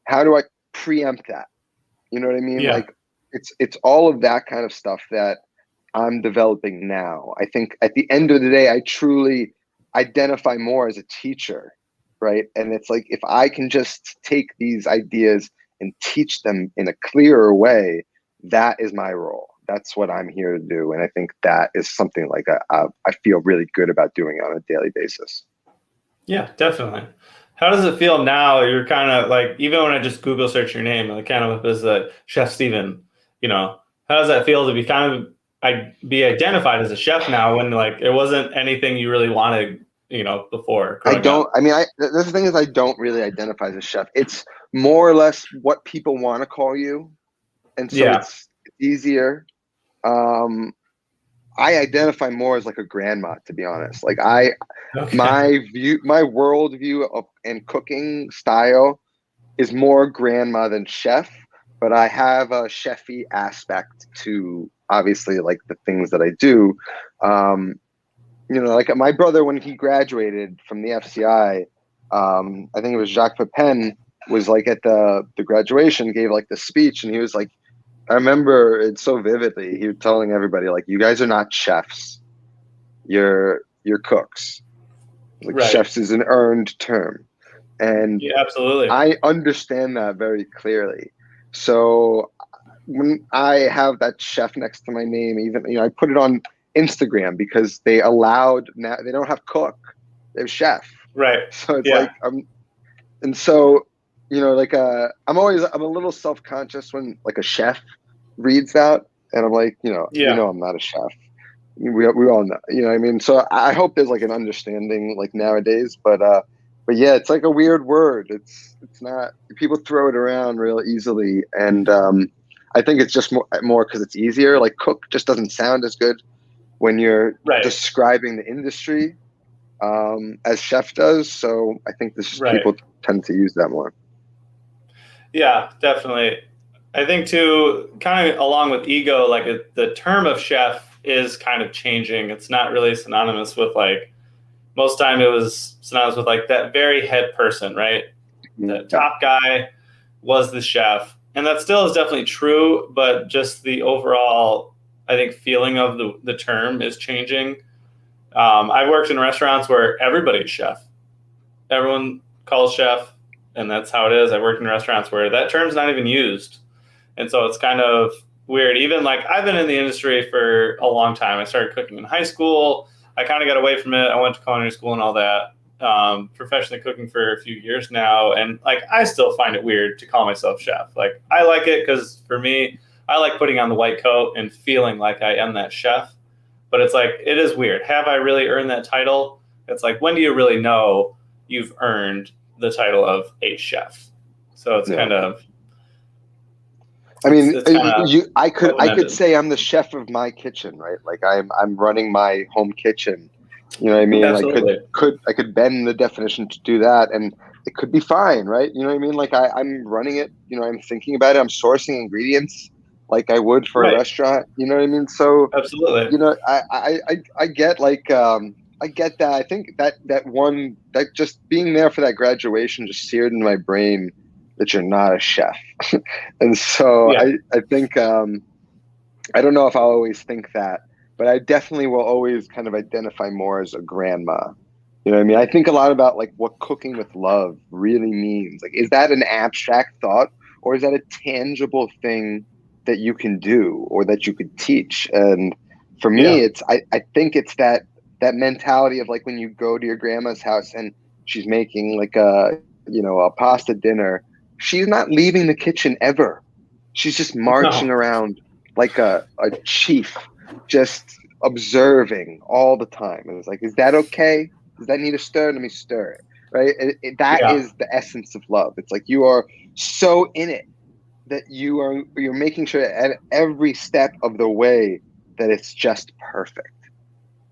How do I preempt that? You know what I mean? Like it's all of that kind of stuff that I'm developing now. I think at the end of the day, I truly identify more as a teacher, right? And it's like, if I can just take these ideas and teach them in a clearer way, that is my role. That's what I'm here to do. And I think that is something like I feel really good about doing on a daily basis. Yeah, definitely. How does it feel now? You're kind of like, even when I just Google search your name, and it kind of is Chef Stephen, how does that feel to be kind of be identified as a chef now, when like it wasn't anything you really wanted, before? The thing is, I don't really identify as a chef. It's more or less what people want to call you. And so it's easier. I identify more as like a grandma, to be honest. Like Okay. my worldview of and cooking style is more grandma than chef, but I have a chefy aspect to obviously like the things that I do. Like my brother, when he graduated from the FCI, I think it was Jacques Pepin was like at the graduation, gave like the speech, and he was like, I remember it so vividly. He was telling everybody like, you guys are not chefs, you're cooks. Like Right. chefs is an earned term. And Yeah, absolutely. I understand that very clearly. So when I have that chef next to my name, even, I put it on Instagram because they allowed, now they don't have cook, they have chef. Right. So it's Yeah. like, and so, I'm a little self-conscious when like a chef reads that, and I'm like, Yeah. I'm not a chef. We all know, what I mean? So I hope there's like an understanding like nowadays, but yeah, it's like a weird word. It's not, people throw it around real easily, and I think it's just more because it's easier. Like cook just doesn't sound as good when you're Right. describing the industry as chef does. So I think people tend to use that more. Yeah, definitely. I think too, kind of along with ego, like the term of chef is kind of changing. It's not really synonymous with like, most time it was synonymous with like that very head person, right? The top guy was the chef. And that still is definitely true, but just the overall, I think, feeling of the term is changing. I've worked in restaurants where everybody's chef. Everyone calls chef, and that's how it is. I worked in restaurants where that term's not even used. And so it's kind of weird. Even like I've been in the industry for a long time. I started cooking in high school. I kind of got away from it. I went to culinary school and all that. Professionally cooking for a few years now. And like, I still find it weird to call myself chef. Like I like it because for me, I like putting on the white coat and feeling like I am that chef. But it's like, it is weird. Have I really earned that title? It's like, when do you really know you've earned the title of a chef? So it's kind of, I mean, it's I could say I'm the chef of my kitchen, right? Like I'm running my home kitchen. You know what I mean? Absolutely. I could bend the definition to do that, and it could be fine, right? You know what I mean? Like I'm running it. I'm thinking about it. I'm sourcing ingredients like I would for a restaurant. You know what I mean? So absolutely. I get like I get that. I think that just being there for that graduation just seared into my brain that you're not a chef. And so I think I don't know if I'll always think that, but I definitely will always kind of identify more as a grandma. You know what I mean? I think a lot about like what cooking with love really means. Like, is that an abstract thought, or is that a tangible thing that you can do or that you could teach? And for me, I think it's that mentality of like when you go to your grandma's house and she's making like a pasta dinner. She's not leaving the kitchen ever. She's just marching around like a chief, just observing all the time. And it's like, is that okay? Does that need a stir? Let me stir it. Right. That is the essence of love. It's like you are so in it that you're making sure at every step of the way that it's just perfect.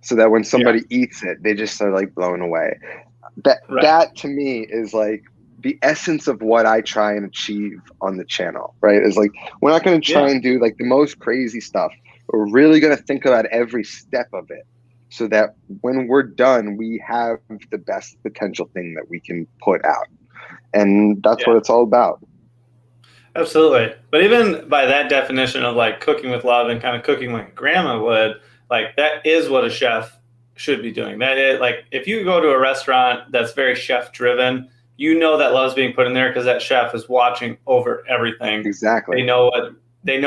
So that when somebody eats it, they just are like blown away. That to me is like the essence of what I try and achieve on the channel, right? Is like, we're not going to try and do like the most crazy stuff. We're really going to think about every step of it so that when we're done, we have the best potential thing that we can put out. And that's what it's all about. Absolutely. But even by that definition of like cooking with love and kind of cooking like grandma would, like that is what a chef should be doing. That is like, if you go to a restaurant that's very chef driven, that love's being put in there because that chef is watching over everything. Exactly. They know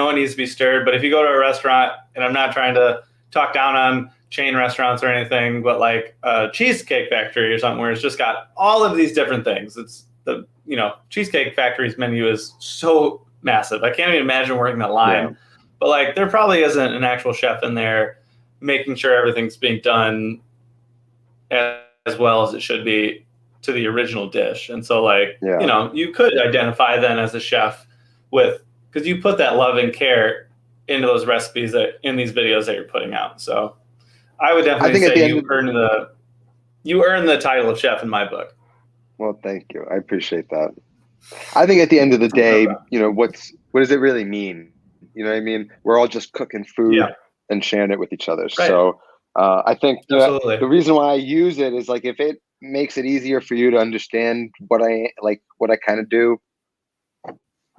it needs to be stirred. But if you go to a restaurant, and I'm not trying to talk down on chain restaurants or anything, but like a Cheesecake Factory or something where it's just got all of these different things. It's the Cheesecake Factory's menu is so massive. I can't even imagine working that line. But like there probably isn't an actual chef in there making sure everything's being done as well as it should be to the original dish. And so like, you could identify then as a chef because you put that love and care into those recipes that in these videos that you're putting out. So I would I definitely think at the say end you earn the title of chef in my book. well, thank you. I appreciate that. I think at the end of the day, you know, what does it really mean? You know what I mean? We're all just cooking food and sharing it with each other. Right. So I think Absolutely. the reason why I use it is like if it makes it easier for you to understand what I kind of do,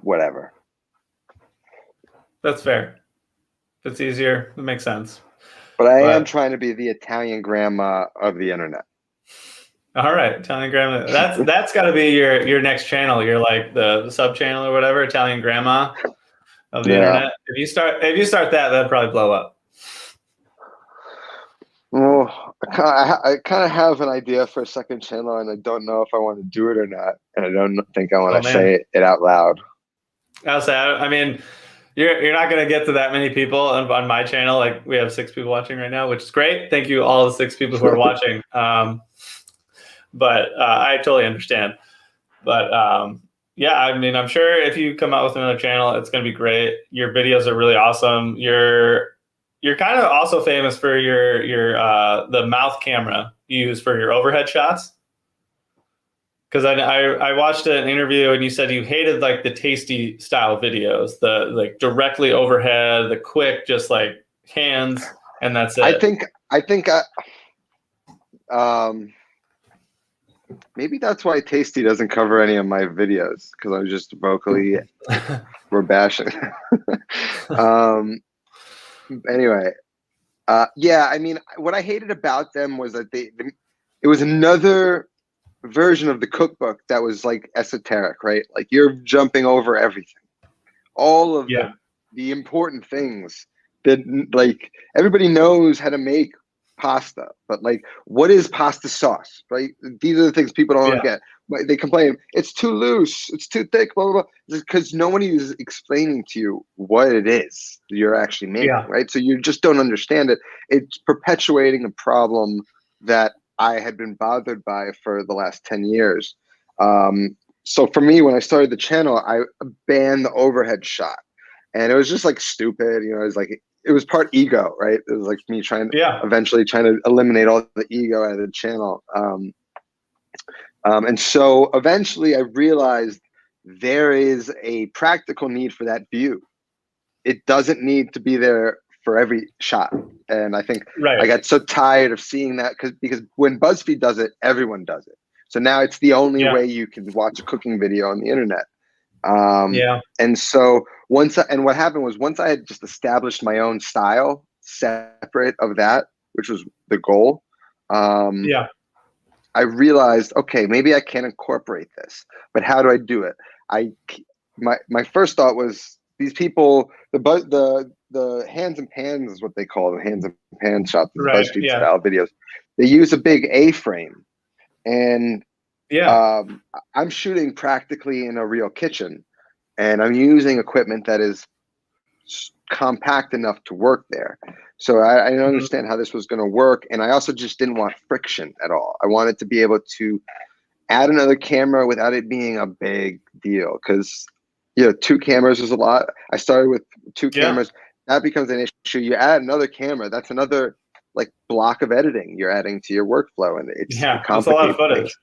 whatever. That's fair. If it's easier, it makes sense. But I am trying to be the Italian grandma of the internet. All right, Italian grandma. That's got to be your next channel. You're like the sub channel or whatever, Italian grandma of the internet. If you start that, that'd probably blow up. Well, I kind of have an idea for a second channel, and I don't know if I want to do it or not, and I don't think I want to say it out loud. I'll say. I mean, you're not going to get to that many people on my channel. Like we have 6 people watching right now, which is great. Thank you, all the 6 people who are watching. But I totally understand. But yeah, I mean, I'm sure if you come out with another channel, it's going to be great. Your videos are really awesome. You're kind of also famous for your the mouth camera you use for your overhead shots. Because I watched an interview and you said you hated like the tasty style videos, the like directly overhead, the quick, just like hands, and that's it. I think maybe that's why Tasty doesn't cover any of my videos, because I was just vocally we're bashing. Anyway, yeah, I mean, what I hated about them was that it was another version of the cookbook that was like esoteric, right? Like you're jumping over everything, all of the important things that like everybody knows how to make pasta, but like what is pasta sauce, right? These are the things people don't get. They complain it's too loose, it's too thick, blah blah blah, because nobody is explaining to you what it is you're actually making, right? So you just don't understand it. It's perpetuating a problem that I had been bothered by for the last 10 years. So for me, when I started the channel, I banned the overhead shot, and it was just like stupid, you know. It was part ego, right? It was like me eventually trying to eliminate all the ego out of the channel. And so eventually I realized there is a practical need for that view. It doesn't need to be there for every shot. And I think I got so tired of seeing that because when BuzzFeed does it, everyone does it. So now it's the only way you can watch a cooking video on the internet. And so what happened was once I had just established my own style separate of that, which was the goal, I realized, okay, maybe I can incorporate this, but how do I do it? My first thought was these people, the hands and pans is what they call the hands and pan shots, the BuzzFeed style videos. They use a big A-frame, and I'm shooting practically in a real kitchen, and I'm using equipment that is compact enough to work there. So I didn't understand how this was going to work, and I also just didn't want friction at all. I wanted to be able to add another camera without it being a big deal, because 2 cameras is a lot. I started with 2 cameras. That becomes an issue. You add another camera, that's another like block of editing you're adding to your workflow, and it complicates a lot of footage.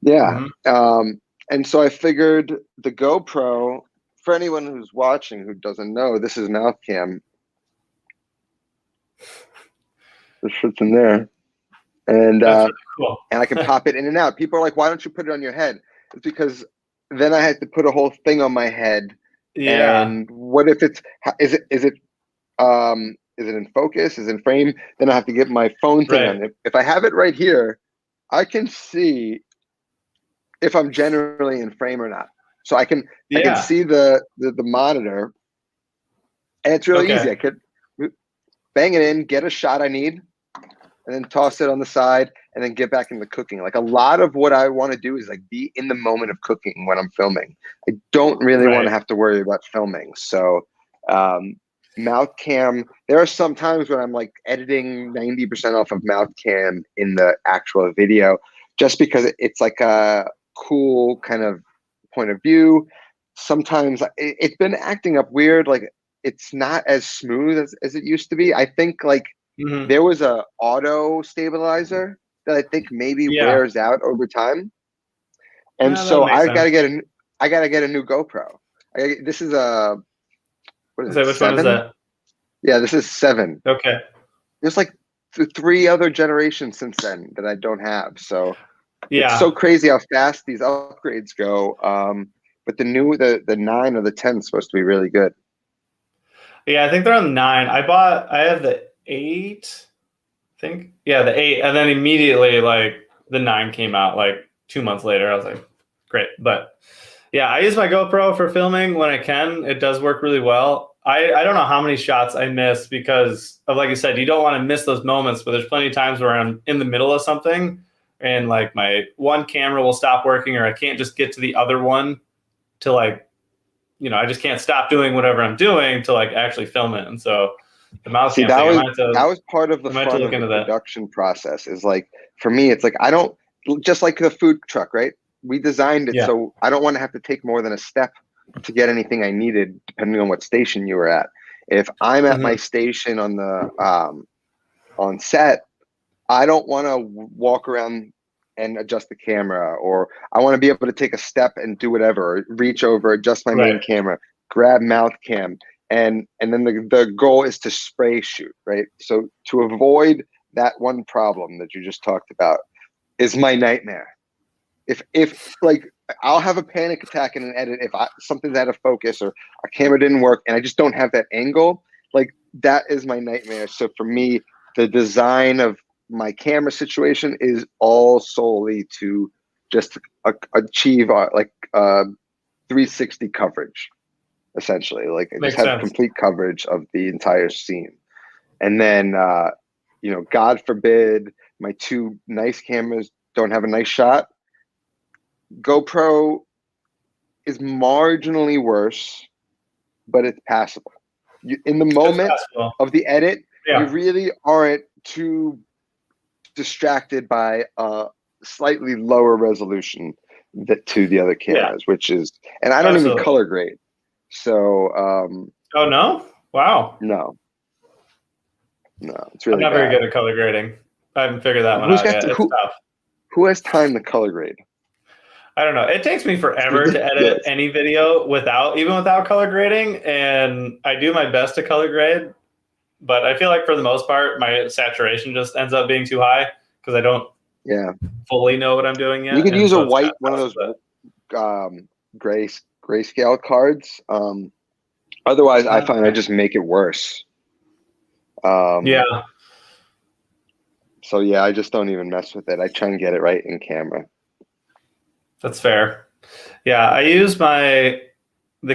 Things. And so I figured the GoPro, for anyone who's watching who doesn't know, this is mouth cam. This fits in there, and that's really cool. And I can pop it in and out. People are like, "Why don't you put it on your head?" It's because then I had to put a whole thing on my head. And what if is it in focus? Is it in frame? Then I have to get my phone thing on. If I have it right here, I can see if I'm generally in frame or not. So I can see the monitor, and it's really easy. I could bang it in, get a shot I need, and then toss it on the side, and then get back into cooking. Like a lot of what I want to do is like be in the moment of cooking when I'm filming. I don't really want to have to worry about filming. So mouth cam, there are some times when I'm like editing 90% off of mouth cam in the actual video, just because it's like a cool kind of point of view. Sometimes it's been acting up weird. Like it's not as smooth as it used to be. I think like there was a auto stabilizer that I think maybe wears out over time. And so I gotta get a new GoPro. This is a what is it? Which 7? one is that? Yeah, this is 7. Okay. There's like 3 other generations since then that I don't have. So yeah, it's so crazy how fast these upgrades go. But the 9 or the 10 is supposed to be really good. Yeah, I think they're on the 9. I have the 8. I think. Yeah, the 8, and then immediately like the 9 came out like 2 months later. I was like, great. But yeah, I use my GoPro for filming when I can. It does work really well. I don't know how many shots I miss because of, like you said, you don't want to miss those moments, but there's plenty of times where I'm in the middle of something and like my one camera will stop working or I can't just get to the other one to like, I just can't stop doing whatever I'm doing to like actually film it. And so the mouse cam that thing, was part of the fun of the production process is like, for me, it's like, I don't, just like the food truck, right? We designed it so I don't want to have to take more than a step to get anything I needed, depending on what station you were at. If I'm at my station on the on set, I don't want to walk around and adjust the camera, or I want to be able to take a step and do whatever, reach over, adjust my main camera, grab mouth cam, and then the goal is to spray shoot, right? So to avoid that one problem that you just talked about is my nightmare. If like I'll have a panic attack in an edit if something's out of focus or a camera didn't work and I just don't have that angle, like that is my nightmare. So for me, the design of my camera situation is all solely to just achieve like 360 coverage, essentially. Like I just have complete coverage of the entire scene. And then, God forbid my 2 nice cameras don't have a nice shot. GoPro is marginally worse, but it's passable. In the moment of the edit, you really aren't too distracted by a slightly lower resolution to the other cameras, which is, and I don't even color grade. So, oh no! Wow. No, it's really I'm not very good at color grading. I haven't figured that one out yet. It's tough. Who has time to color grade? I don't know. It takes me forever to edit any video even without color grading, and I do my best to color grade, but I feel like for the most part, my saturation just ends up being too high because I don't fully know what I'm doing yet. You could use one of those grayscale cards. Otherwise, I find I just make it worse. So yeah, I just don't even mess with it. I try and get it right in camera. That's fair. Yeah, I use the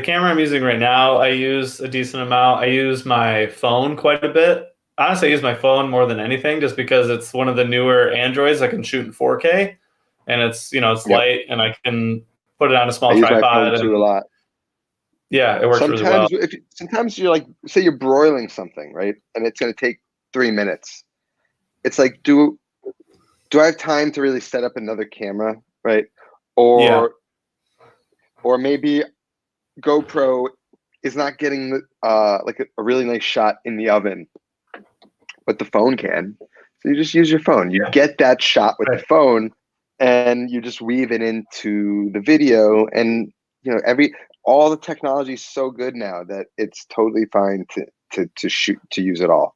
camera I'm using right now. I use a decent amount. I use my phone quite a bit. Honestly, I use my phone more than anything just because it's one of the newer Androids that can shoot in 4K, and it's light, and I can put it on a small tripod. I use my phone too a lot. Yeah, it works really well. Sometimes you're like, say you're broiling something, right? And it's going to take 3 minutes. It's like, do I have time to really set up another camera, right? Or maybe GoPro is not getting like a really nice shot in the oven, but the phone can. So you just use your phone. You get that shot with the phone, and you just weave it into the video. And all the technology is so good now that it's totally fine to shoot, to use it all.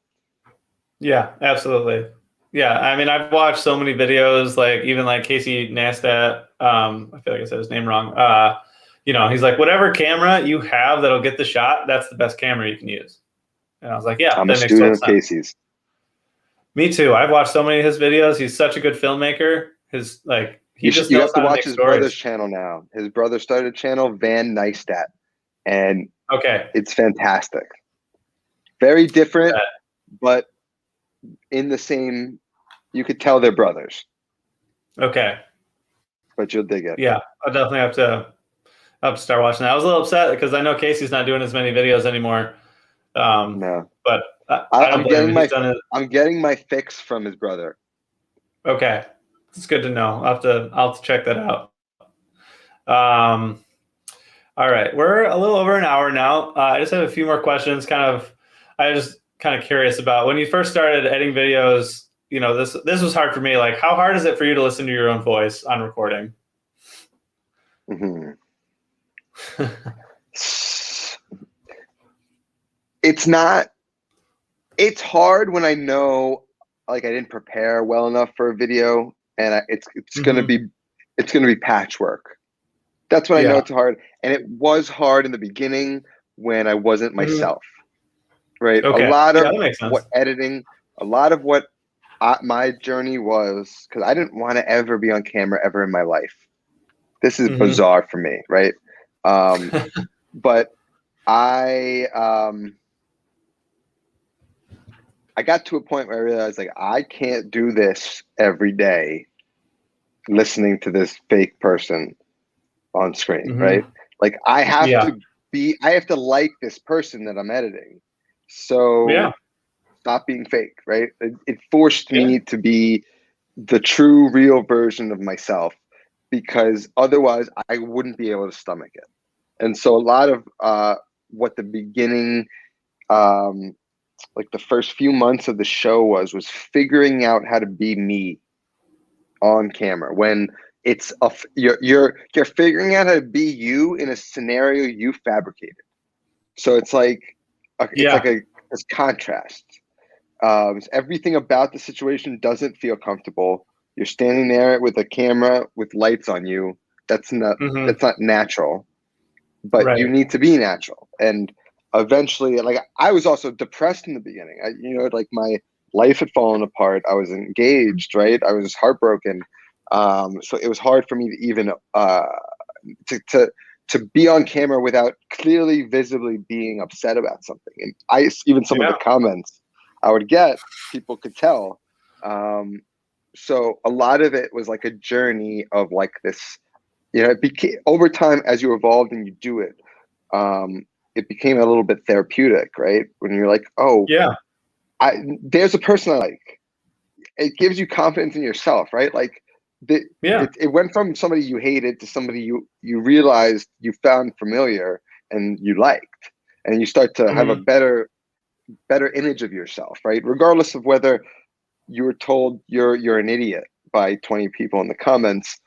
Yeah, absolutely. Yeah, I mean, I've watched so many videos, like even like Casey Neistat. I feel like I said his name wrong. He's like, whatever camera you have that'll get the shot, that's the best camera you can use. And I was like, yeah, I'm a student of Casey's. Me too. I've watched so many of his videos. He's such a good filmmaker. You have to watch his brother's channel now. His brother started a channel, Van Neistat, and it's fantastic. Very different, but in the same. You could tell they're brothers. Okay. But you'll dig it. Yeah, I'll definitely have to start watching that. I was a little upset because I know Casey's not doing as many videos anymore. No. But I'm getting my fix from his brother. Okay. It's good to know. I'll have to check that out. All right, we're a little over an hour now. I just have a few more questions. I just kind of curious about when you first started editing videos. You know, this was hard for me. Like, how hard is it for you to listen to your own voice on recording? Mm-hmm. It's not. It's hard when I know, like, I didn't prepare well enough for a video, and it's gonna be patchwork. That's when I know Yeah. it's hard, and it was hard in the beginning when I wasn't myself. Right, a Okay. lot Yeah, of that makes sense. a lot of what my journey was, because I didn't want to ever be on camera ever in my life. This is bizarre for me, right? But I got to a point where I realized, like, I can't do this every day, listening to this fake person on screen, right? Like, I have Yeah. to like this person that I'm editing. So Yeah. stop being fake, right? It forced Yeah. me to be the true, real version of myself, because otherwise I wouldn't be able to stomach it. And so a lot of what the beginning, like the first few months of the show was figuring out how to be me on camera when you're figuring out how to be you in a scenario you fabricated. So it's like Yeah. this contrast. Everything about the situation doesn't feel comfortable. You're standing there with a camera with lights on you. That's not natural, but you Right. need to be natural. And eventually, like, I was also depressed in the beginning. Like, my life had fallen apart. I was engaged, right? I was heartbroken. So it was hard for me to even to be on camera without clearly visibly being upset about something. And even some of the Yeah. comments I would get, people could tell. So a lot of it was like a journey of, like, this, it became, over time, as you evolved and you do it, it became a little bit therapeutic, right? When you're like, oh, Yeah. there's a person I like. It gives you confidence in yourself, right? Like, Yeah. it went from somebody you hated to somebody you realized you found familiar and you liked, and you start to have a better image of yourself, right? Regardless of whether you were told you're an idiot by 20 people in the comments,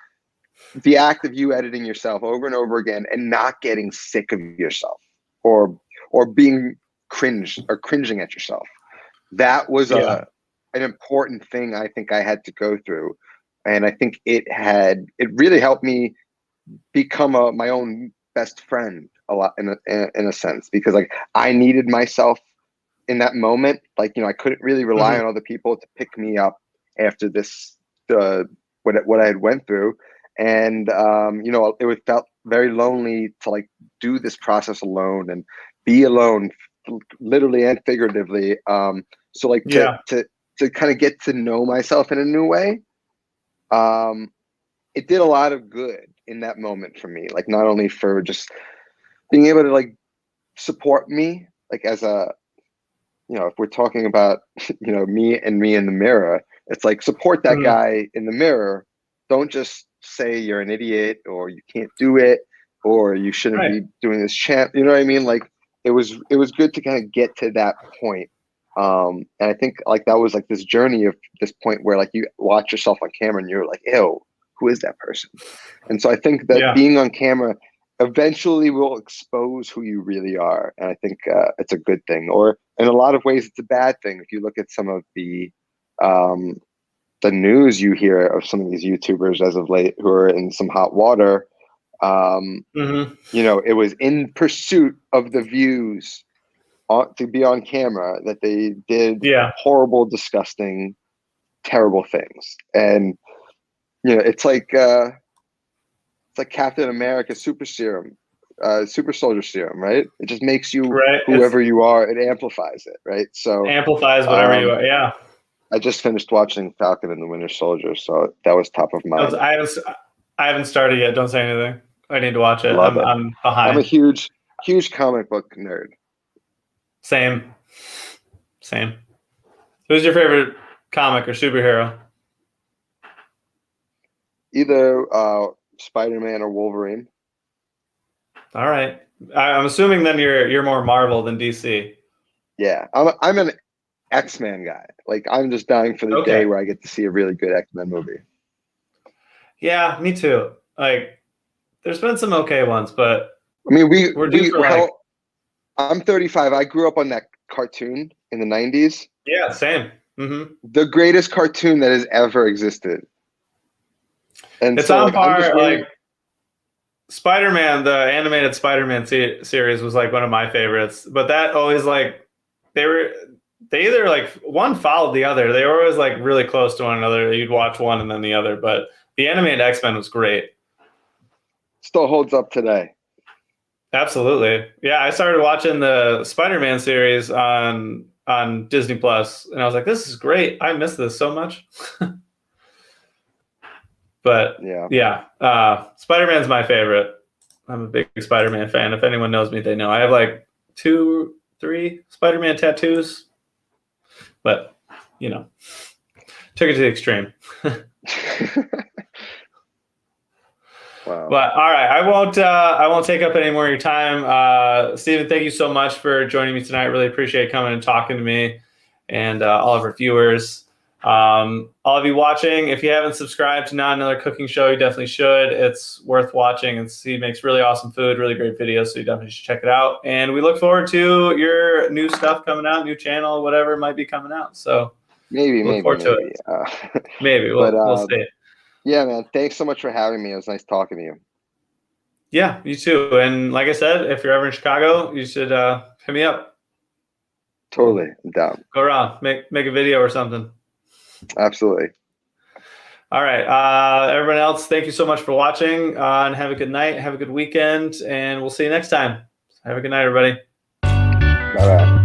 the act of you editing yourself over and over again and not getting sick of yourself, or being cringing at yourself, that was Yeah. an important thing I think I had to go through. And I think it really helped me become my own best friend a lot, in a sense, because, like, I needed myself in that moment. Like, I couldn't really rely on other people to pick me up after this, what I had went through. And it felt very lonely to, like, do this process alone and be alone, literally and figuratively. So, like, Yeah. to kind of get to know myself in a new way, it did a lot of good in that moment for me. Like, not only for just being able to, like, support me, like, as a, if we're talking about, me in the mirror, it's like, support that guy in the mirror. Don't just say you're an idiot, or you can't do it, or you shouldn't Right. be doing this chant. You know what I mean? Like, it was good to kind of get to that point. And I think, like, that was, like, this journey of this point where, like, you watch yourself on camera and you're like, ew, who is that person? And so I think that Yeah. being on camera eventually will expose who you really are. And I think it's a good thing, or in a lot of ways, it's a bad thing. If you look at some of the news you hear of some of these YouTubers as of late who are in some hot water, it was in pursuit of the views, to be on camera, that they did Yeah. horrible, disgusting, terrible things. And it's like Captain America super serum, super soldier serum, right? It just makes you Right. It whoever you are. It amplifies it, right? So amplifies whatever you are. Yeah. I just finished watching Falcon and the Winter Soldier, so that was top of mind. I haven't started yet. Don't say anything. I need to watch it. Love it. I'm I'm a behind. huge comic book nerd. Same. Same. Who's your favorite comic or superhero? Either Spider-Man or Wolverine. All right. I'm assuming then you're more Marvel than DC. Yeah, I'm an X-Men guy. Like, I'm just dying for the day where I get to see a really good X-Men movie. Yeah, me too. Like, there's been some okay ones, but I mean, we're due for like. I'm 35. I grew up on that cartoon in the 90s. Yeah, same. Mm-hmm. The greatest cartoon that has ever existed. And it's so, on like, par. Like, Spider-Man, the animated Spider-Man series was like one of my favorites. But that always like they either like one followed the other. They were always like really close to one another. You'd watch one and then the other. But the animated X-Men was great. Still holds up today. Absolutely. Yeah, I started watching the Spider-Man series on Disney Plus, and I was like, this is great. I miss this so much. But yeah, Spider-Man's my favorite. I'm a big Spider-Man fan. If anyone knows me, they know. I have like 2, 3 Spider-Man tattoos, but you know, took it to the extreme. Wow. But all right, I won't take up any more of your time. Stephen, thank you so much for joining me tonight. Really appreciate coming and talking to me and all of our viewers. All of you watching, if you haven't subscribed to Not Another Cooking Show, you definitely should. It's worth watching. He makes really awesome food, really great videos, so you definitely should check it out. And we look forward to your new stuff coming out, new channel, whatever might be coming out. So maybe. Maybe we'll see. Yeah, man. Thanks so much for having me. It was nice talking to you. Yeah, you too. And like I said, if you're ever in Chicago, you should hit me up. Totally. I'm down. Go around, make a video or something. Absolutely. All right. Everyone else, thank you so much for watching, and have a good night. Have a good weekend, and we'll see you next time. Have a good night, everybody. Bye-bye.